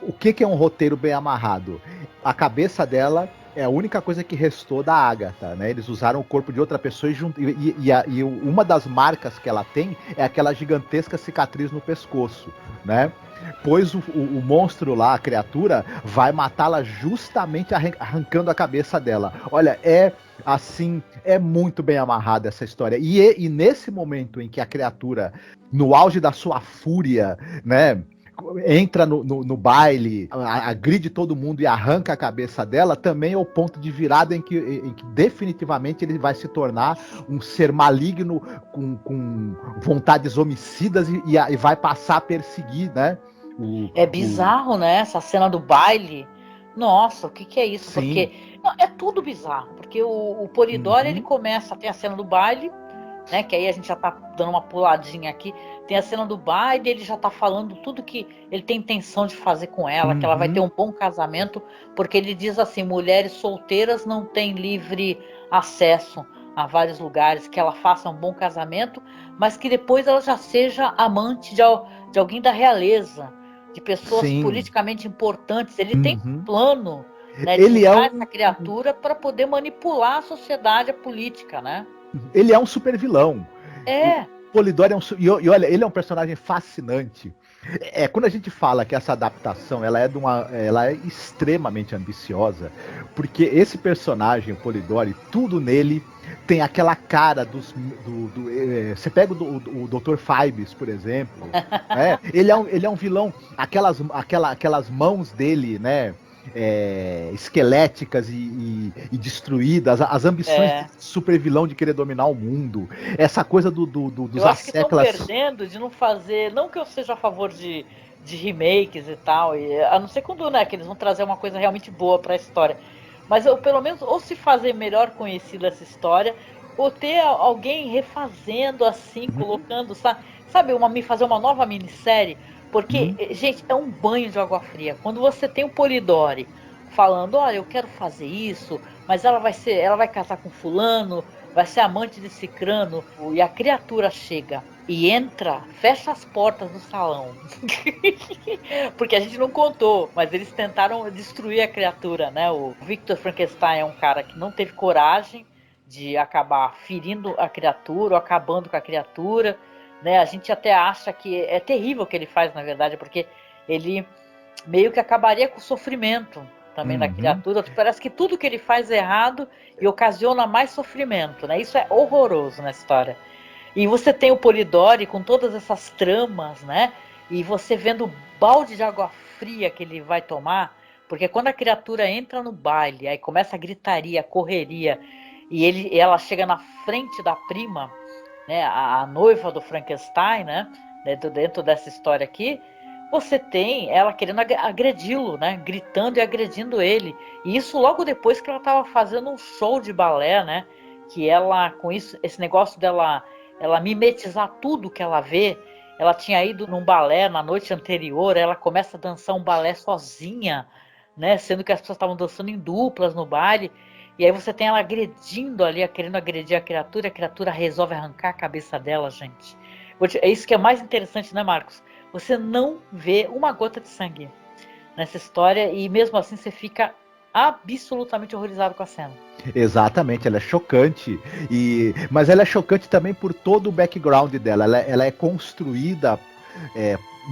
o que é um roteiro bem amarrado? A cabeça dela é a única coisa que restou da Agatha, né? Eles usaram o corpo de outra pessoa e uma das marcas que ela tem é aquela gigantesca cicatriz no pescoço, né? Pois o monstro lá, a criatura, vai matá-la justamente arrancando a cabeça dela. Olha, assim, é muito bem amarrada essa história. E nesse momento em que a criatura, no auge da sua fúria, né, entra no baile, agride todo mundo e arranca a cabeça dela, também é o ponto de virada em que definitivamente ele vai se tornar um ser maligno com vontades homicidas e vai passar a perseguir, né? É bizarro, né? Essa cena do baile. Nossa, o que é isso? Sim. Porque é tudo bizarro. Porque o Polidori, ele começa, tem a cena do baile, né? Que aí a gente já tá dando uma puladinha aqui. Tem a cena do baile, ele já tá falando tudo que ele tem intenção de fazer com ela, que ela vai ter um bom casamento, porque ele diz assim, mulheres solteiras não têm livre acesso a vários lugares, que ela faça um bom casamento, mas que depois ela já seja amante de alguém da realeza, de pessoas politicamente importantes. Ele tem um plano, né, de usar essa criatura para poder manipular a sociedade, a política, né? Ele é um super vilão. É. O Polidori e olha, ele é um personagem fascinante. Quando a gente fala que essa adaptação ela é extremamente ambiciosa, porque esse personagem, o Polidori, tudo nele tem aquela cara você pega o Dr. Fibes, por exemplo, né? Ele é um vilão, aquelas mãos dele, né? Esqueléticas e destruídas, as ambições de super vilão de querer dominar o mundo, essa coisa dos eu acho que estão perdendo de não fazer, não que eu seja a favor de remakes e tal, a não ser quando, né, que eles vão trazer uma coisa realmente boa para a história, mas pelo menos ou se fazer melhor conhecida essa história, ou ter alguém refazendo assim, colocando, sabe, fazer uma nova minissérie. Porque, gente, é um banho de água fria. Quando você tem o Polidori falando, olha, eu quero fazer isso, mas ela vai casar com fulano, vai ser amante de cicrano, e a criatura chega e entra, fecha as portas do salão. Porque a gente não contou, mas eles tentaram destruir a criatura, né? O Victor Frankenstein é um cara que não teve coragem de acabar ferindo a criatura, ou acabando com a criatura. Né, a gente até acha que é terrível o que ele faz, na verdade, porque ele meio que acabaria com o sofrimento também da criatura. Parece que tudo que ele faz é errado e ocasiona mais sofrimento, né? Isso é horroroso na história. E você tem o Polidori com todas essas tramas, né? E você vendo o balde de água fria que ele vai tomar, porque quando a criatura entra no baile, aí começa a gritaria, a correria, e ela chega na frente da prima, né, a noiva do Frankenstein, né, dentro dessa história aqui, você tem ela querendo agredi-lo, né, gritando e agredindo ele. E isso logo depois que ela estava fazendo um show de balé, né, que ela, com isso, esse negócio dela mimetizar tudo que ela vê. Ela tinha ido num balé na noite anterior, ela começa a dançar um balé sozinha, né, sendo que as pessoas estavam dançando em duplas no baile. E aí você tem ela agredindo ali, querendo agredir a criatura resolve arrancar a cabeça dela, gente. É isso que é mais interessante, né, Marcos? Você não vê uma gota de sangue nessa história e mesmo assim você fica absolutamente horrorizado com a cena. Exatamente, ela é chocante, mas ela é chocante também por todo o background dela. Ela é construída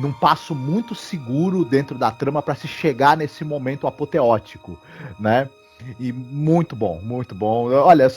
num passo muito seguro dentro da trama para se chegar nesse momento apoteótico, né? E muito bom, muito bom. Olha,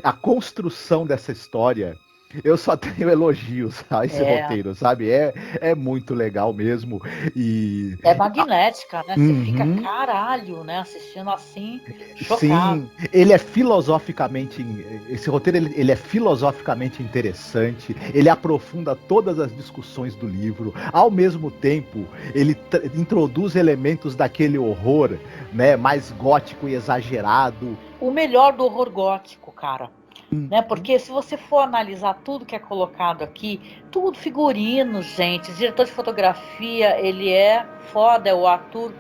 a construção dessa história Eu só tenho elogios a esse roteiro, sabe? É muito legal mesmo. E... É magnética, né? Você Uhum. fica caralho, né? Assistindo assim, chocado. Sim, ele é filosoficamente. Esse roteiro ele é filosoficamente interessante. Ele aprofunda todas as discussões do livro. Ao mesmo tempo, ele introduz elementos daquele horror, né, mais gótico e exagerado. O melhor do horror gótico, cara. Né? Porque se você for analisar tudo que é colocado aqui, tudo figurino, gente. O diretor de fotografia, ele é foda, é o Arthur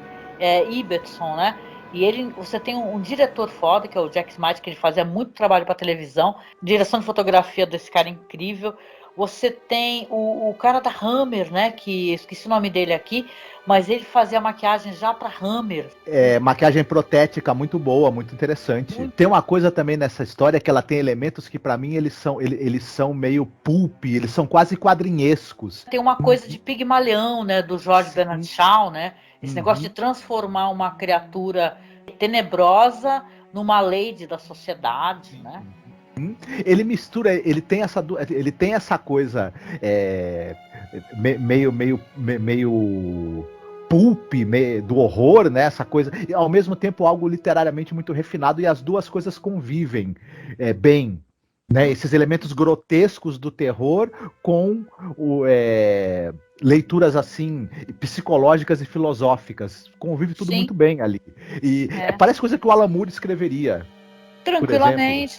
Ibbotson, né? E você tem um diretor foda, que é o Jack Smith, que ele fazia muito trabalho para televisão. Direção de fotografia desse cara incrível. Você tem o cara da Hammer, né? Que esqueci o nome dele aqui, mas ele fazia maquiagem já para Hammer. Maquiagem protética muito boa, muito interessante. Tem uma coisa também nessa história que ela tem elementos que para mim eles são meio pulp, eles são quase quadrinhescos. Tem uma coisa de Pigmalião, né? Do George Bernard Shaw, né? Esse negócio de transformar uma criatura tenebrosa numa lady da sociedade, né? Ele mistura, ele tem essa coisa meio pulp, do horror, né? Essa coisa, e ao mesmo tempo algo literariamente muito refinado, e as duas coisas convivem bem, né? Esses elementos grotescos do terror com leituras assim psicológicas e filosóficas, convive tudo muito bem ali. E parece coisa que o Alan Moore escreveria. Tranquilamente.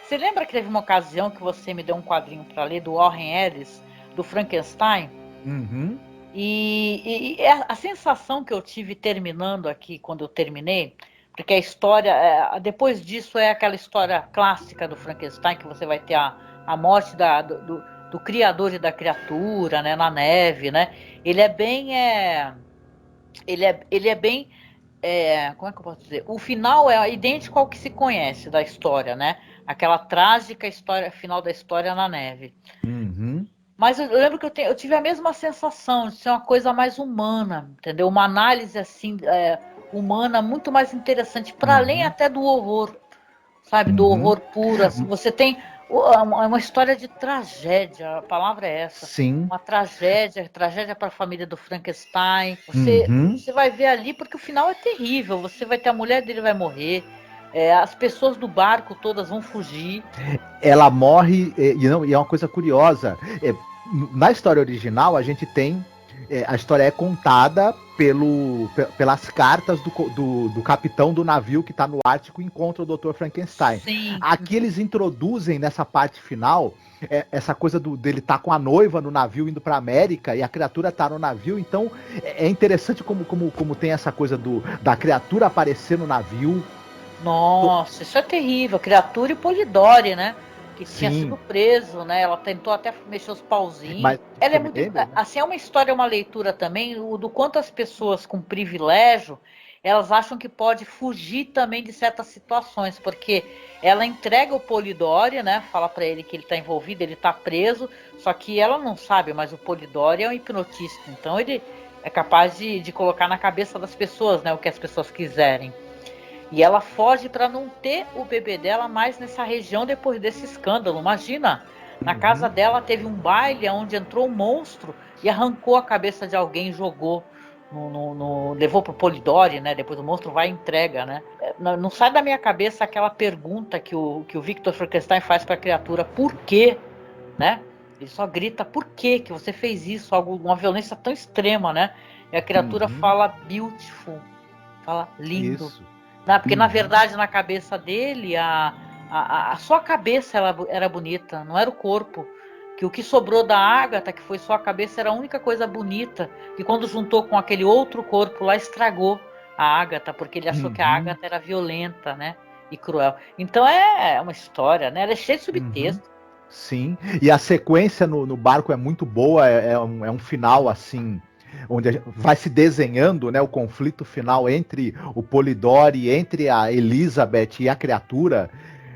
Você lembra que teve uma ocasião que você me deu um quadrinho para ler do Warren Ellis, do Frankenstein? Uhum. E a sensação que eu tive terminando aqui, quando eu terminei, porque a história, depois disso é aquela história clássica do Frankenstein, que você vai ter a morte do criador e da criatura, né, na neve, né? Ele é bem... como é que eu posso dizer? O final é idêntico ao que se conhece da história, né? Aquela trágica história, final da história na neve. Uhum. Mas eu lembro que eu tive a mesma sensação de ser uma coisa mais humana, entendeu? Uma análise assim humana muito mais interessante, para além até do horror, sabe? Do horror puro. Assim, você tem uma história de tragédia, a palavra é essa. Sim. Uma tragédia para a família do Frankenstein. Você vai ver ali, porque o final é terrível. Você vai ter a mulher dele vai morrer. As pessoas do barco todas vão fugir. Ela morre, e é uma coisa curiosa. Na história original, a gente tem... a história é contada pelas cartas do capitão do navio que está no Ártico e encontra o Dr. Frankenstein. Sim. Aqui eles introduzem nessa parte final essa coisa dele estar com a noiva no navio indo para a América e a criatura tá no navio. Então é interessante como tem essa coisa da criatura aparecer no navio. Nossa, isso é terrível. Criatura e Polidori, né? Que tinha sido preso, né? Ela tentou até mexer os pauzinhos. Mas, ela é muito... Assim, é uma história, uma leitura também, do quanto as pessoas com privilégio, elas acham que pode fugir também de certas situações, porque ela entrega o Polidori, né? Fala pra ele que ele tá envolvido, ele tá preso, só que ela não sabe, mas o Polidori é um hipnotista, então ele é capaz de colocar na cabeça das pessoas, né? O que as pessoas quiserem. E ela foge para não ter o bebê dela mais nessa região depois desse escândalo. Imagina, na casa dela teve um baile onde entrou um monstro e arrancou a cabeça de alguém e jogou, levou pro Polidori, né? Depois o monstro vai e entrega, né? Não sai da minha cabeça aquela pergunta que o Victor Frankenstein faz para a criatura: por quê? Né? Ele só grita: por quê que você fez isso? Uma violência tão extrema, né? E a criatura fala beautiful, fala lindo. Isso. Porque na verdade na cabeça dele só a cabeça era bonita, não era o corpo. Que o que sobrou da Agatha, que foi só a cabeça, era a única coisa bonita. E quando juntou com aquele outro corpo lá, estragou a Agatha, porque ele achou que a Agatha era violenta, né? E cruel. Então é uma história, né? Ela é cheia de subtexto. Sim, e a sequência no barco é muito boa, é um final assim... onde vai se desenhando, né, o conflito final entre o Polidori, entre a Elizabeth e a criatura,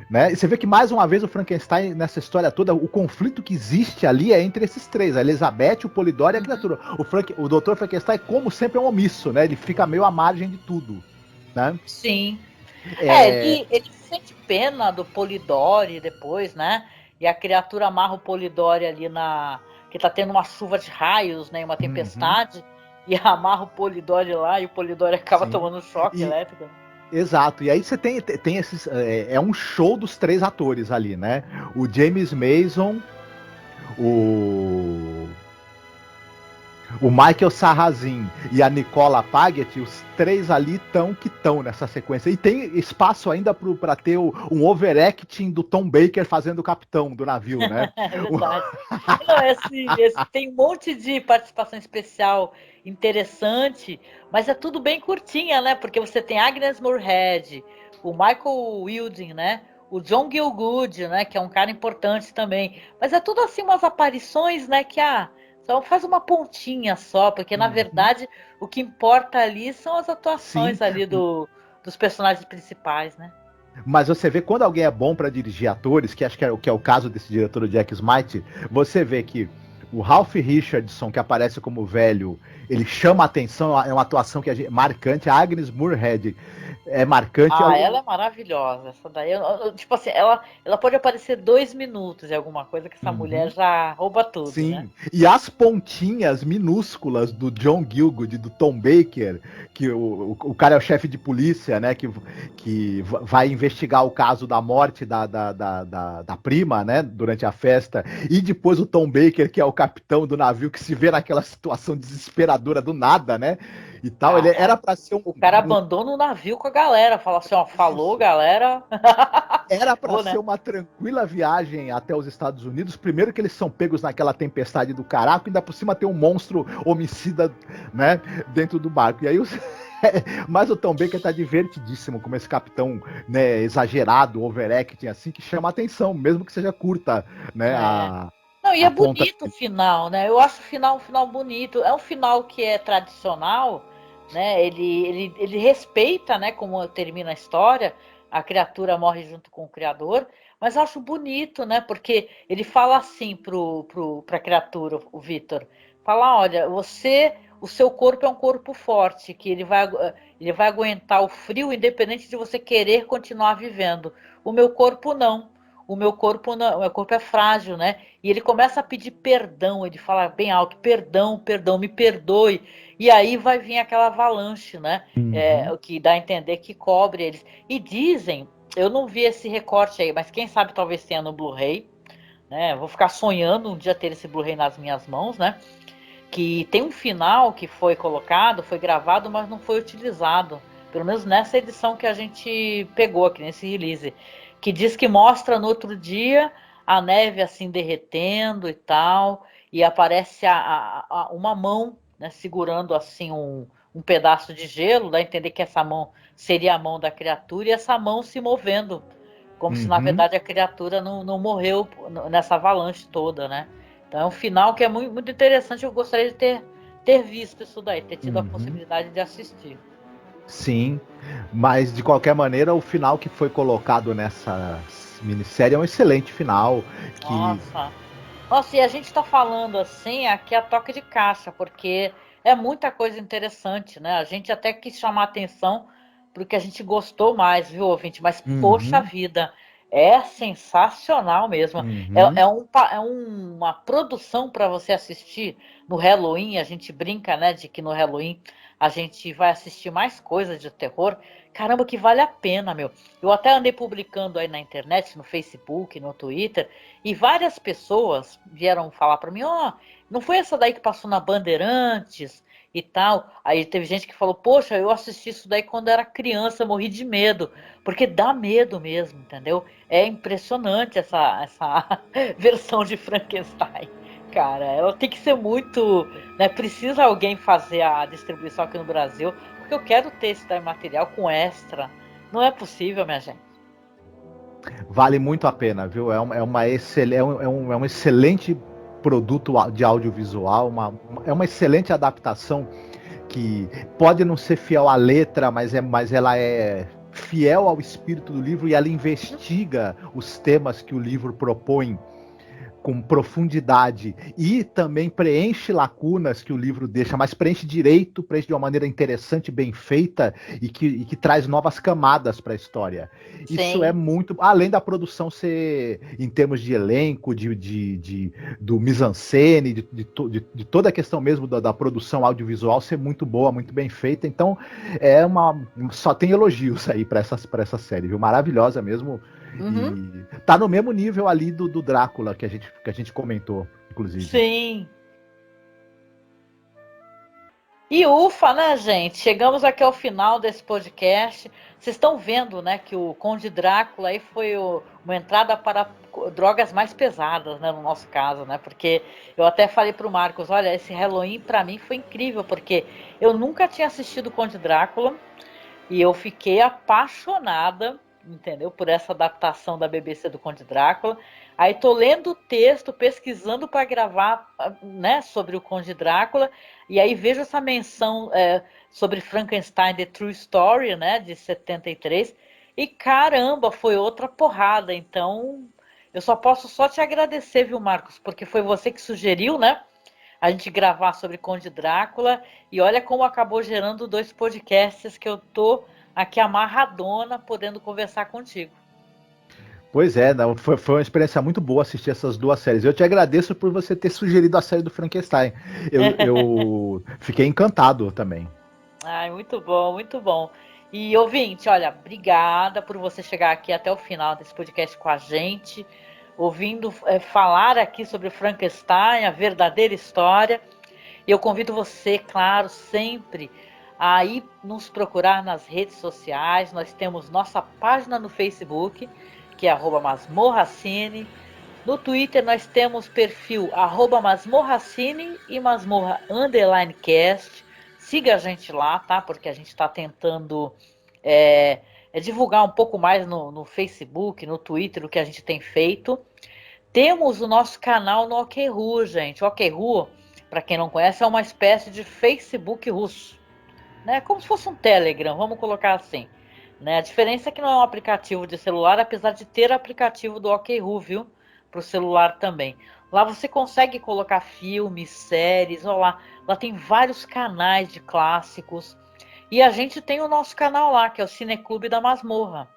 né? E você vê que mais uma vez o Frankenstein, nessa história toda, o conflito que existe ali é entre esses três, a Elizabeth, o Polidori e a criatura. O Dr. Frankenstein, como sempre, é um omisso, né? Ele fica meio à margem de tudo, né? Sim. Ele sente pena do Polidori depois, né? e a criatura amarra o Polidori ali que tá tendo uma chuva de raios, né, uma tempestade, e amarra o Polidori lá, e o Polidori acaba tomando choque elétrico. Exato, e aí você tem esses. É um show dos 3 atores ali, né? O James Mason, o Michael Sarrazin e a Nicola Pagett, os 3 ali estão nessa sequência. E tem espaço ainda para ter um overacting do Tom Baker fazendo o capitão do navio, né? É verdade. Não, tem um monte de participação especial interessante, mas é tudo bem curtinha, né? Porque você tem Agnes Moorehead, o Michael Wilding, né? O John Gielgud, né? Que é um cara importante também. Mas é tudo assim umas aparições, né? Que só faz uma pontinha só, porque na verdade o que importa ali são as atuações ali dos personagens principais, né? Mas você vê quando alguém é bom para dirigir atores, que acho que é o caso desse diretor, o Jack Smite, você vê que o Ralph Richardson, que aparece como velho, ele chama a atenção, é uma atuação que é marcante. A Agnes Moorehead é marcante. Ela é maravilhosa. Essa daí, tipo assim, ela pode aparecer 2 minutos em alguma coisa que essa mulher já rouba tudo. Sim, né? E as pontinhas minúsculas do John Gielgud e do Tom Baker, que o cara é o chefe de polícia, né? Que vai investigar o caso da morte da prima, né? Durante a festa. E depois o Tom Baker, que é o capitão do navio, que se vê naquela situação desesperadora do nada, né? E tal, ele era para ser O cara abandona o navio com a galera, fala assim, ó, falou, galera. Era para ser uma tranquila viagem até os Estados Unidos. Primeiro que eles são pegos naquela tempestade do caraco, e ainda por cima tem um monstro homicida, né, dentro do barco. E aí mas o Tom Baker tá divertidíssimo como esse capitão, né, exagerado, overacting, assim, que chama a atenção, mesmo que seja curta, né, Não, e é bonito o final, né? Eu acho o final um final bonito. É um final que é tradicional, né? Ele respeita, né, como termina a história. A criatura morre junto com o criador, mas eu acho bonito, né? Porque ele fala assim pra criatura, o Victor, fala, olha, o seu corpo é um corpo forte, que ele vai aguentar o frio independente de você querer continuar vivendo. O meu corpo não. O meu corpo é frágil, né? E ele começa a pedir perdão, ele fala bem alto, perdão, me perdoe. E aí vai vir aquela avalanche, né? O que dá a entender que cobre eles. E dizem, eu não vi esse recorte aí, mas quem sabe talvez tenha no Blu-ray, né? Vou ficar sonhando um dia ter esse Blu-ray nas minhas mãos, né? Que tem um final que foi colocado, foi gravado, mas não foi utilizado. Pelo menos nessa edição que a gente pegou aqui, nesse release. Que diz que mostra no outro dia a neve assim derretendo e tal, e aparece uma mão, né, segurando assim um pedaço de gelo, dá a entender que essa mão seria a mão da criatura, e essa mão se movendo, como se na verdade a criatura não morreu nessa avalanche toda, né? Então é um final que é muito, muito interessante, eu gostaria de ter visto isso daí, ter tido a possibilidade de assistir. Sim, mas de qualquer maneira o final que foi colocado nessa minissérie é um excelente final. Nossa, e a gente tá falando assim, aqui é a toque de caixa, porque é muita coisa interessante, né? A gente até quis chamar a atenção porque a gente gostou mais, viu, ouvinte? Mas, poxa vida, é sensacional mesmo. É uma produção para você assistir no Halloween. A gente brinca, né, de que no Halloween a gente vai assistir mais coisas de terror. Caramba, que vale a pena, meu. Eu até andei publicando aí na internet, no Facebook, no Twitter, e várias pessoas vieram falar para mim, não foi essa daí que passou na Bandeirantes e tal? Aí teve gente que falou, poxa, eu assisti isso daí quando era criança, morri de medo, porque dá medo mesmo, entendeu? É impressionante essa versão de Frankenstein. Cara, ela tem que ser muito, né? Precisa alguém fazer a distribuição aqui no Brasil, porque eu quero ter esse material com extra. Não é possível, minha gente. Vale muito a pena, viu? É um excelente produto de audiovisual, é uma excelente adaptação que pode não ser fiel à letra, mas ela é fiel ao espírito do livro, e ela investiga os temas que o livro propõe com profundidade e também preenche lacunas que o livro deixa, mas preenche direito, preenche de uma maneira interessante, bem feita e que traz novas camadas para a história. Sim. Isso é muito, além da produção ser, em termos de elenco, do mise-en-scène, de toda a questão mesmo da produção audiovisual ser muito boa, muito bem feita. Então, só tem elogios aí para essa série, viu? Maravilhosa mesmo. Uhum. E tá no mesmo nível ali do Drácula que a gente comentou, inclusive. Sim. E ufa, né, gente? Chegamos aqui ao final desse podcast. Vocês estão vendo, né, que o Conde Drácula aí foi uma entrada para drogas mais pesadas, né, no nosso caso, né? Porque eu até falei pro Marcos, olha, esse Halloween para mim foi incrível, porque eu nunca tinha assistido o Conde Drácula e eu fiquei apaixonada, entendeu? Por essa adaptação da BBC do Conde Drácula. Aí tô lendo o texto, pesquisando para gravar, né, sobre o Conde Drácula, e aí vejo essa menção sobre Frankenstein, The True Story, né, de 73, e caramba, foi outra porrada. Então, eu só posso te agradecer, viu, Marcos, porque foi você que sugeriu, né, a gente gravar sobre Conde Drácula, e olha como acabou gerando 2 podcasts que eu tô aqui amarradona, podendo conversar contigo. Pois é, não, foi uma experiência muito boa assistir essas 2 séries. Eu te agradeço por você ter sugerido a série do Frankenstein. Eu fiquei encantado também. Ai, muito bom, muito bom. E ouvinte, olha, obrigada por você chegar aqui até o final desse podcast com a gente, ouvindo falar aqui sobre o Frankenstein, a verdadeira história. E eu convido você, claro, sempre a ir nos procurar nas redes sociais. Nós temos nossa página no Facebook, que é @masmorracine. No Twitter nós temos perfil @masmorracine e masmorra_cast. Siga a gente lá, tá? Porque a gente está tentando divulgar um pouco mais no Facebook, no Twitter, o que a gente tem feito. Temos o nosso canal no OkRu, gente. O OkRu, para quem não conhece, é uma espécie de Facebook russo, né? Como se fosse um Telegram, vamos colocar assim. Né? A diferença é que não é um aplicativo de celular, apesar de ter aplicativo do OkRu, viu? Para o celular também. Lá você consegue colocar filmes, séries, olha lá tem vários canais de clássicos. E a gente tem o nosso canal lá, que é o Cineclube da Masmorra.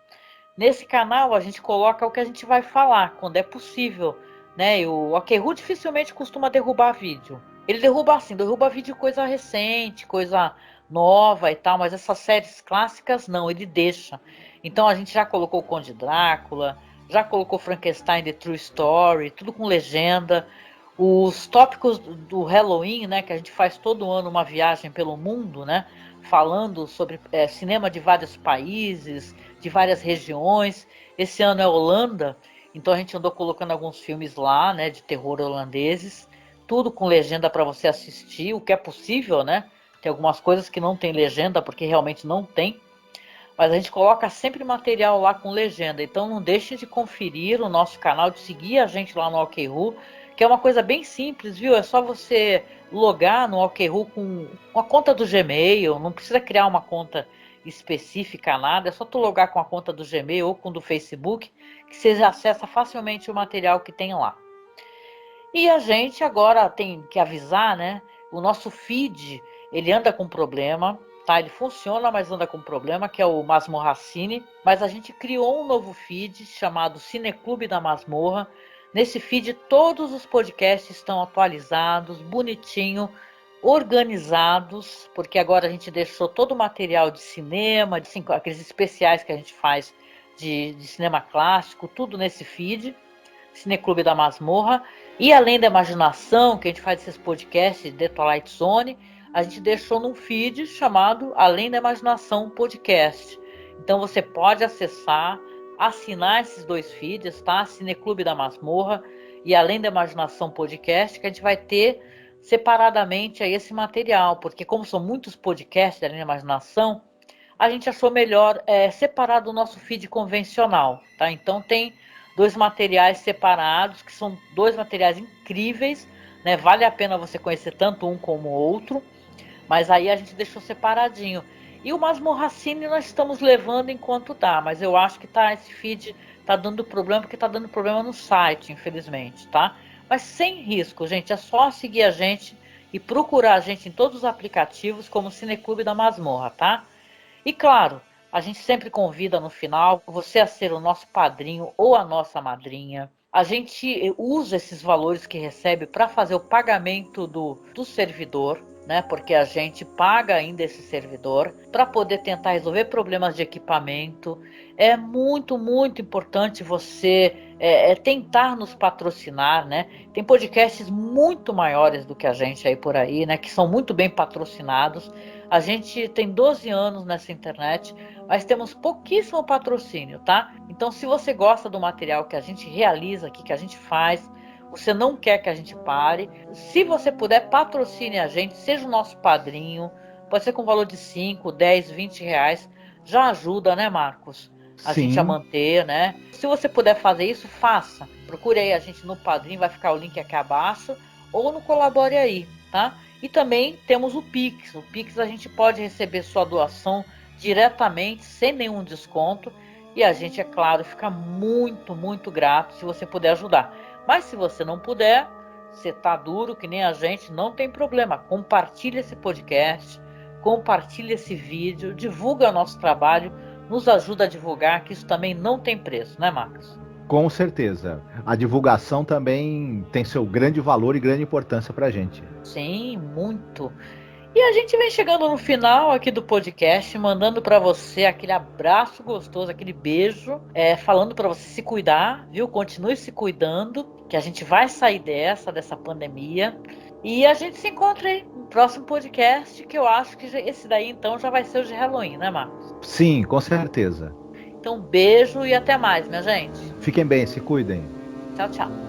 Nesse canal a gente coloca o que a gente vai falar, quando é possível. Né? E o OkRu dificilmente costuma derrubar vídeo. Ele derruba vídeo coisa recente, coisa nova e tal, mas essas séries clássicas não, ele deixa. Então a gente já colocou o Conde Drácula, já colocou Frankenstein, The True Story, tudo com legenda. Os tópicos do Halloween, né, que a gente faz todo ano uma viagem pelo mundo, né, falando sobre cinema de vários países, de várias regiões. Esse ano é Holanda, então a gente andou colocando alguns filmes lá, né, de terror holandeses, tudo com legenda para você assistir, o que é possível, né? Tem algumas coisas que não tem legenda, porque realmente não tem. Mas a gente coloca sempre material lá com legenda. Então não deixe de conferir o nosso canal, de seguir a gente lá no OkRu, que é uma coisa bem simples, viu? É só você logar no OkRu com a conta do Gmail, não precisa criar uma conta específica, nada. É só tu logar com a conta do Gmail ou com do Facebook, que você acessa facilmente o material que tem lá. E a gente agora tem que avisar, né? O nosso feed, ele anda com problema, tá? Ele funciona, mas anda com problema, que é o Masmorracine. Mas a gente criou um novo feed chamado Cineclube da Masmorra. Nesse feed todos os podcasts estão atualizados, bonitinho, organizados, porque agora a gente deixou todo o material de cinema, aqueles especiais que a gente faz de cinema clássico, tudo nesse feed. Cineclube da Masmorra, e além da imaginação, que a gente faz esses podcasts de The Twilight Zone, a gente deixou num feed chamado Além da Imaginação Podcast. Então você pode acessar, assinar esses 2 feeds, tá? Cineclube da Masmorra e Além da Imaginação Podcast, que a gente vai ter separadamente aí esse material, porque como são muitos podcasts da Além da Imaginação, a gente achou melhor separar do nosso feed convencional, tá? Então tem 2 materiais separados, que são 2 materiais incríveis, né? Vale a pena você conhecer tanto um como o outro, mas aí a gente deixou separadinho. E o Masmorracine nós estamos levando enquanto dá, mas eu acho que esse feed tá dando problema, porque tá dando problema no site, infelizmente, tá? mas sem risco, gente. É só seguir a gente e procurar a gente em todos os aplicativos como Cineclube da Masmorra, tá? E claro, a gente sempre convida no final você a ser o nosso padrinho ou a nossa madrinha. A gente usa esses valores que recebe para fazer o pagamento do servidor, né? Porque a gente paga ainda esse servidor para poder tentar resolver problemas de equipamento. É muito, muito importante você tentar nos patrocinar, né? Tem podcasts muito maiores do que a gente aí por aí, né? Que são muito bem patrocinados. A gente tem 12 anos nessa internet, mas temos pouquíssimo patrocínio, tá? Então, se você gosta do material que a gente realiza aqui, que a gente faz, você não quer que a gente pare, se você puder, patrocine a gente, seja o nosso padrinho, pode ser com valor de 5, 10, 20 reais, já ajuda, né, Marcos? A Sim. gente a manter, né? Se você puder fazer isso, faça. Procure aí a gente no Padrim, vai ficar o link aqui abaixo, ou no Colabore Aí, tá? E também temos o Pix. O Pix a gente pode receber sua doação diretamente, sem nenhum desconto. E a gente, é claro, fica muito, muito grato se você puder ajudar. Mas se você não puder, você tá duro que nem a gente, não tem problema. Compartilhe esse podcast, compartilhe esse vídeo, divulga o nosso trabalho, nos ajuda a divulgar, que isso também não tem preço, né, Marcos? Com certeza. A divulgação também tem seu grande valor e grande importância pra gente. Sim, muito. E a gente vem chegando no final aqui do podcast, mandando para você aquele abraço gostoso, aquele beijo, falando para você se cuidar, viu? Continue se cuidando, que a gente vai sair dessa pandemia. E a gente se encontra aí no próximo podcast, que eu acho que esse daí então já vai ser o de Halloween, né, Marcos? Sim, com certeza. Então, beijo e até mais, minha gente. Fiquem bem, se cuidem. Tchau, tchau.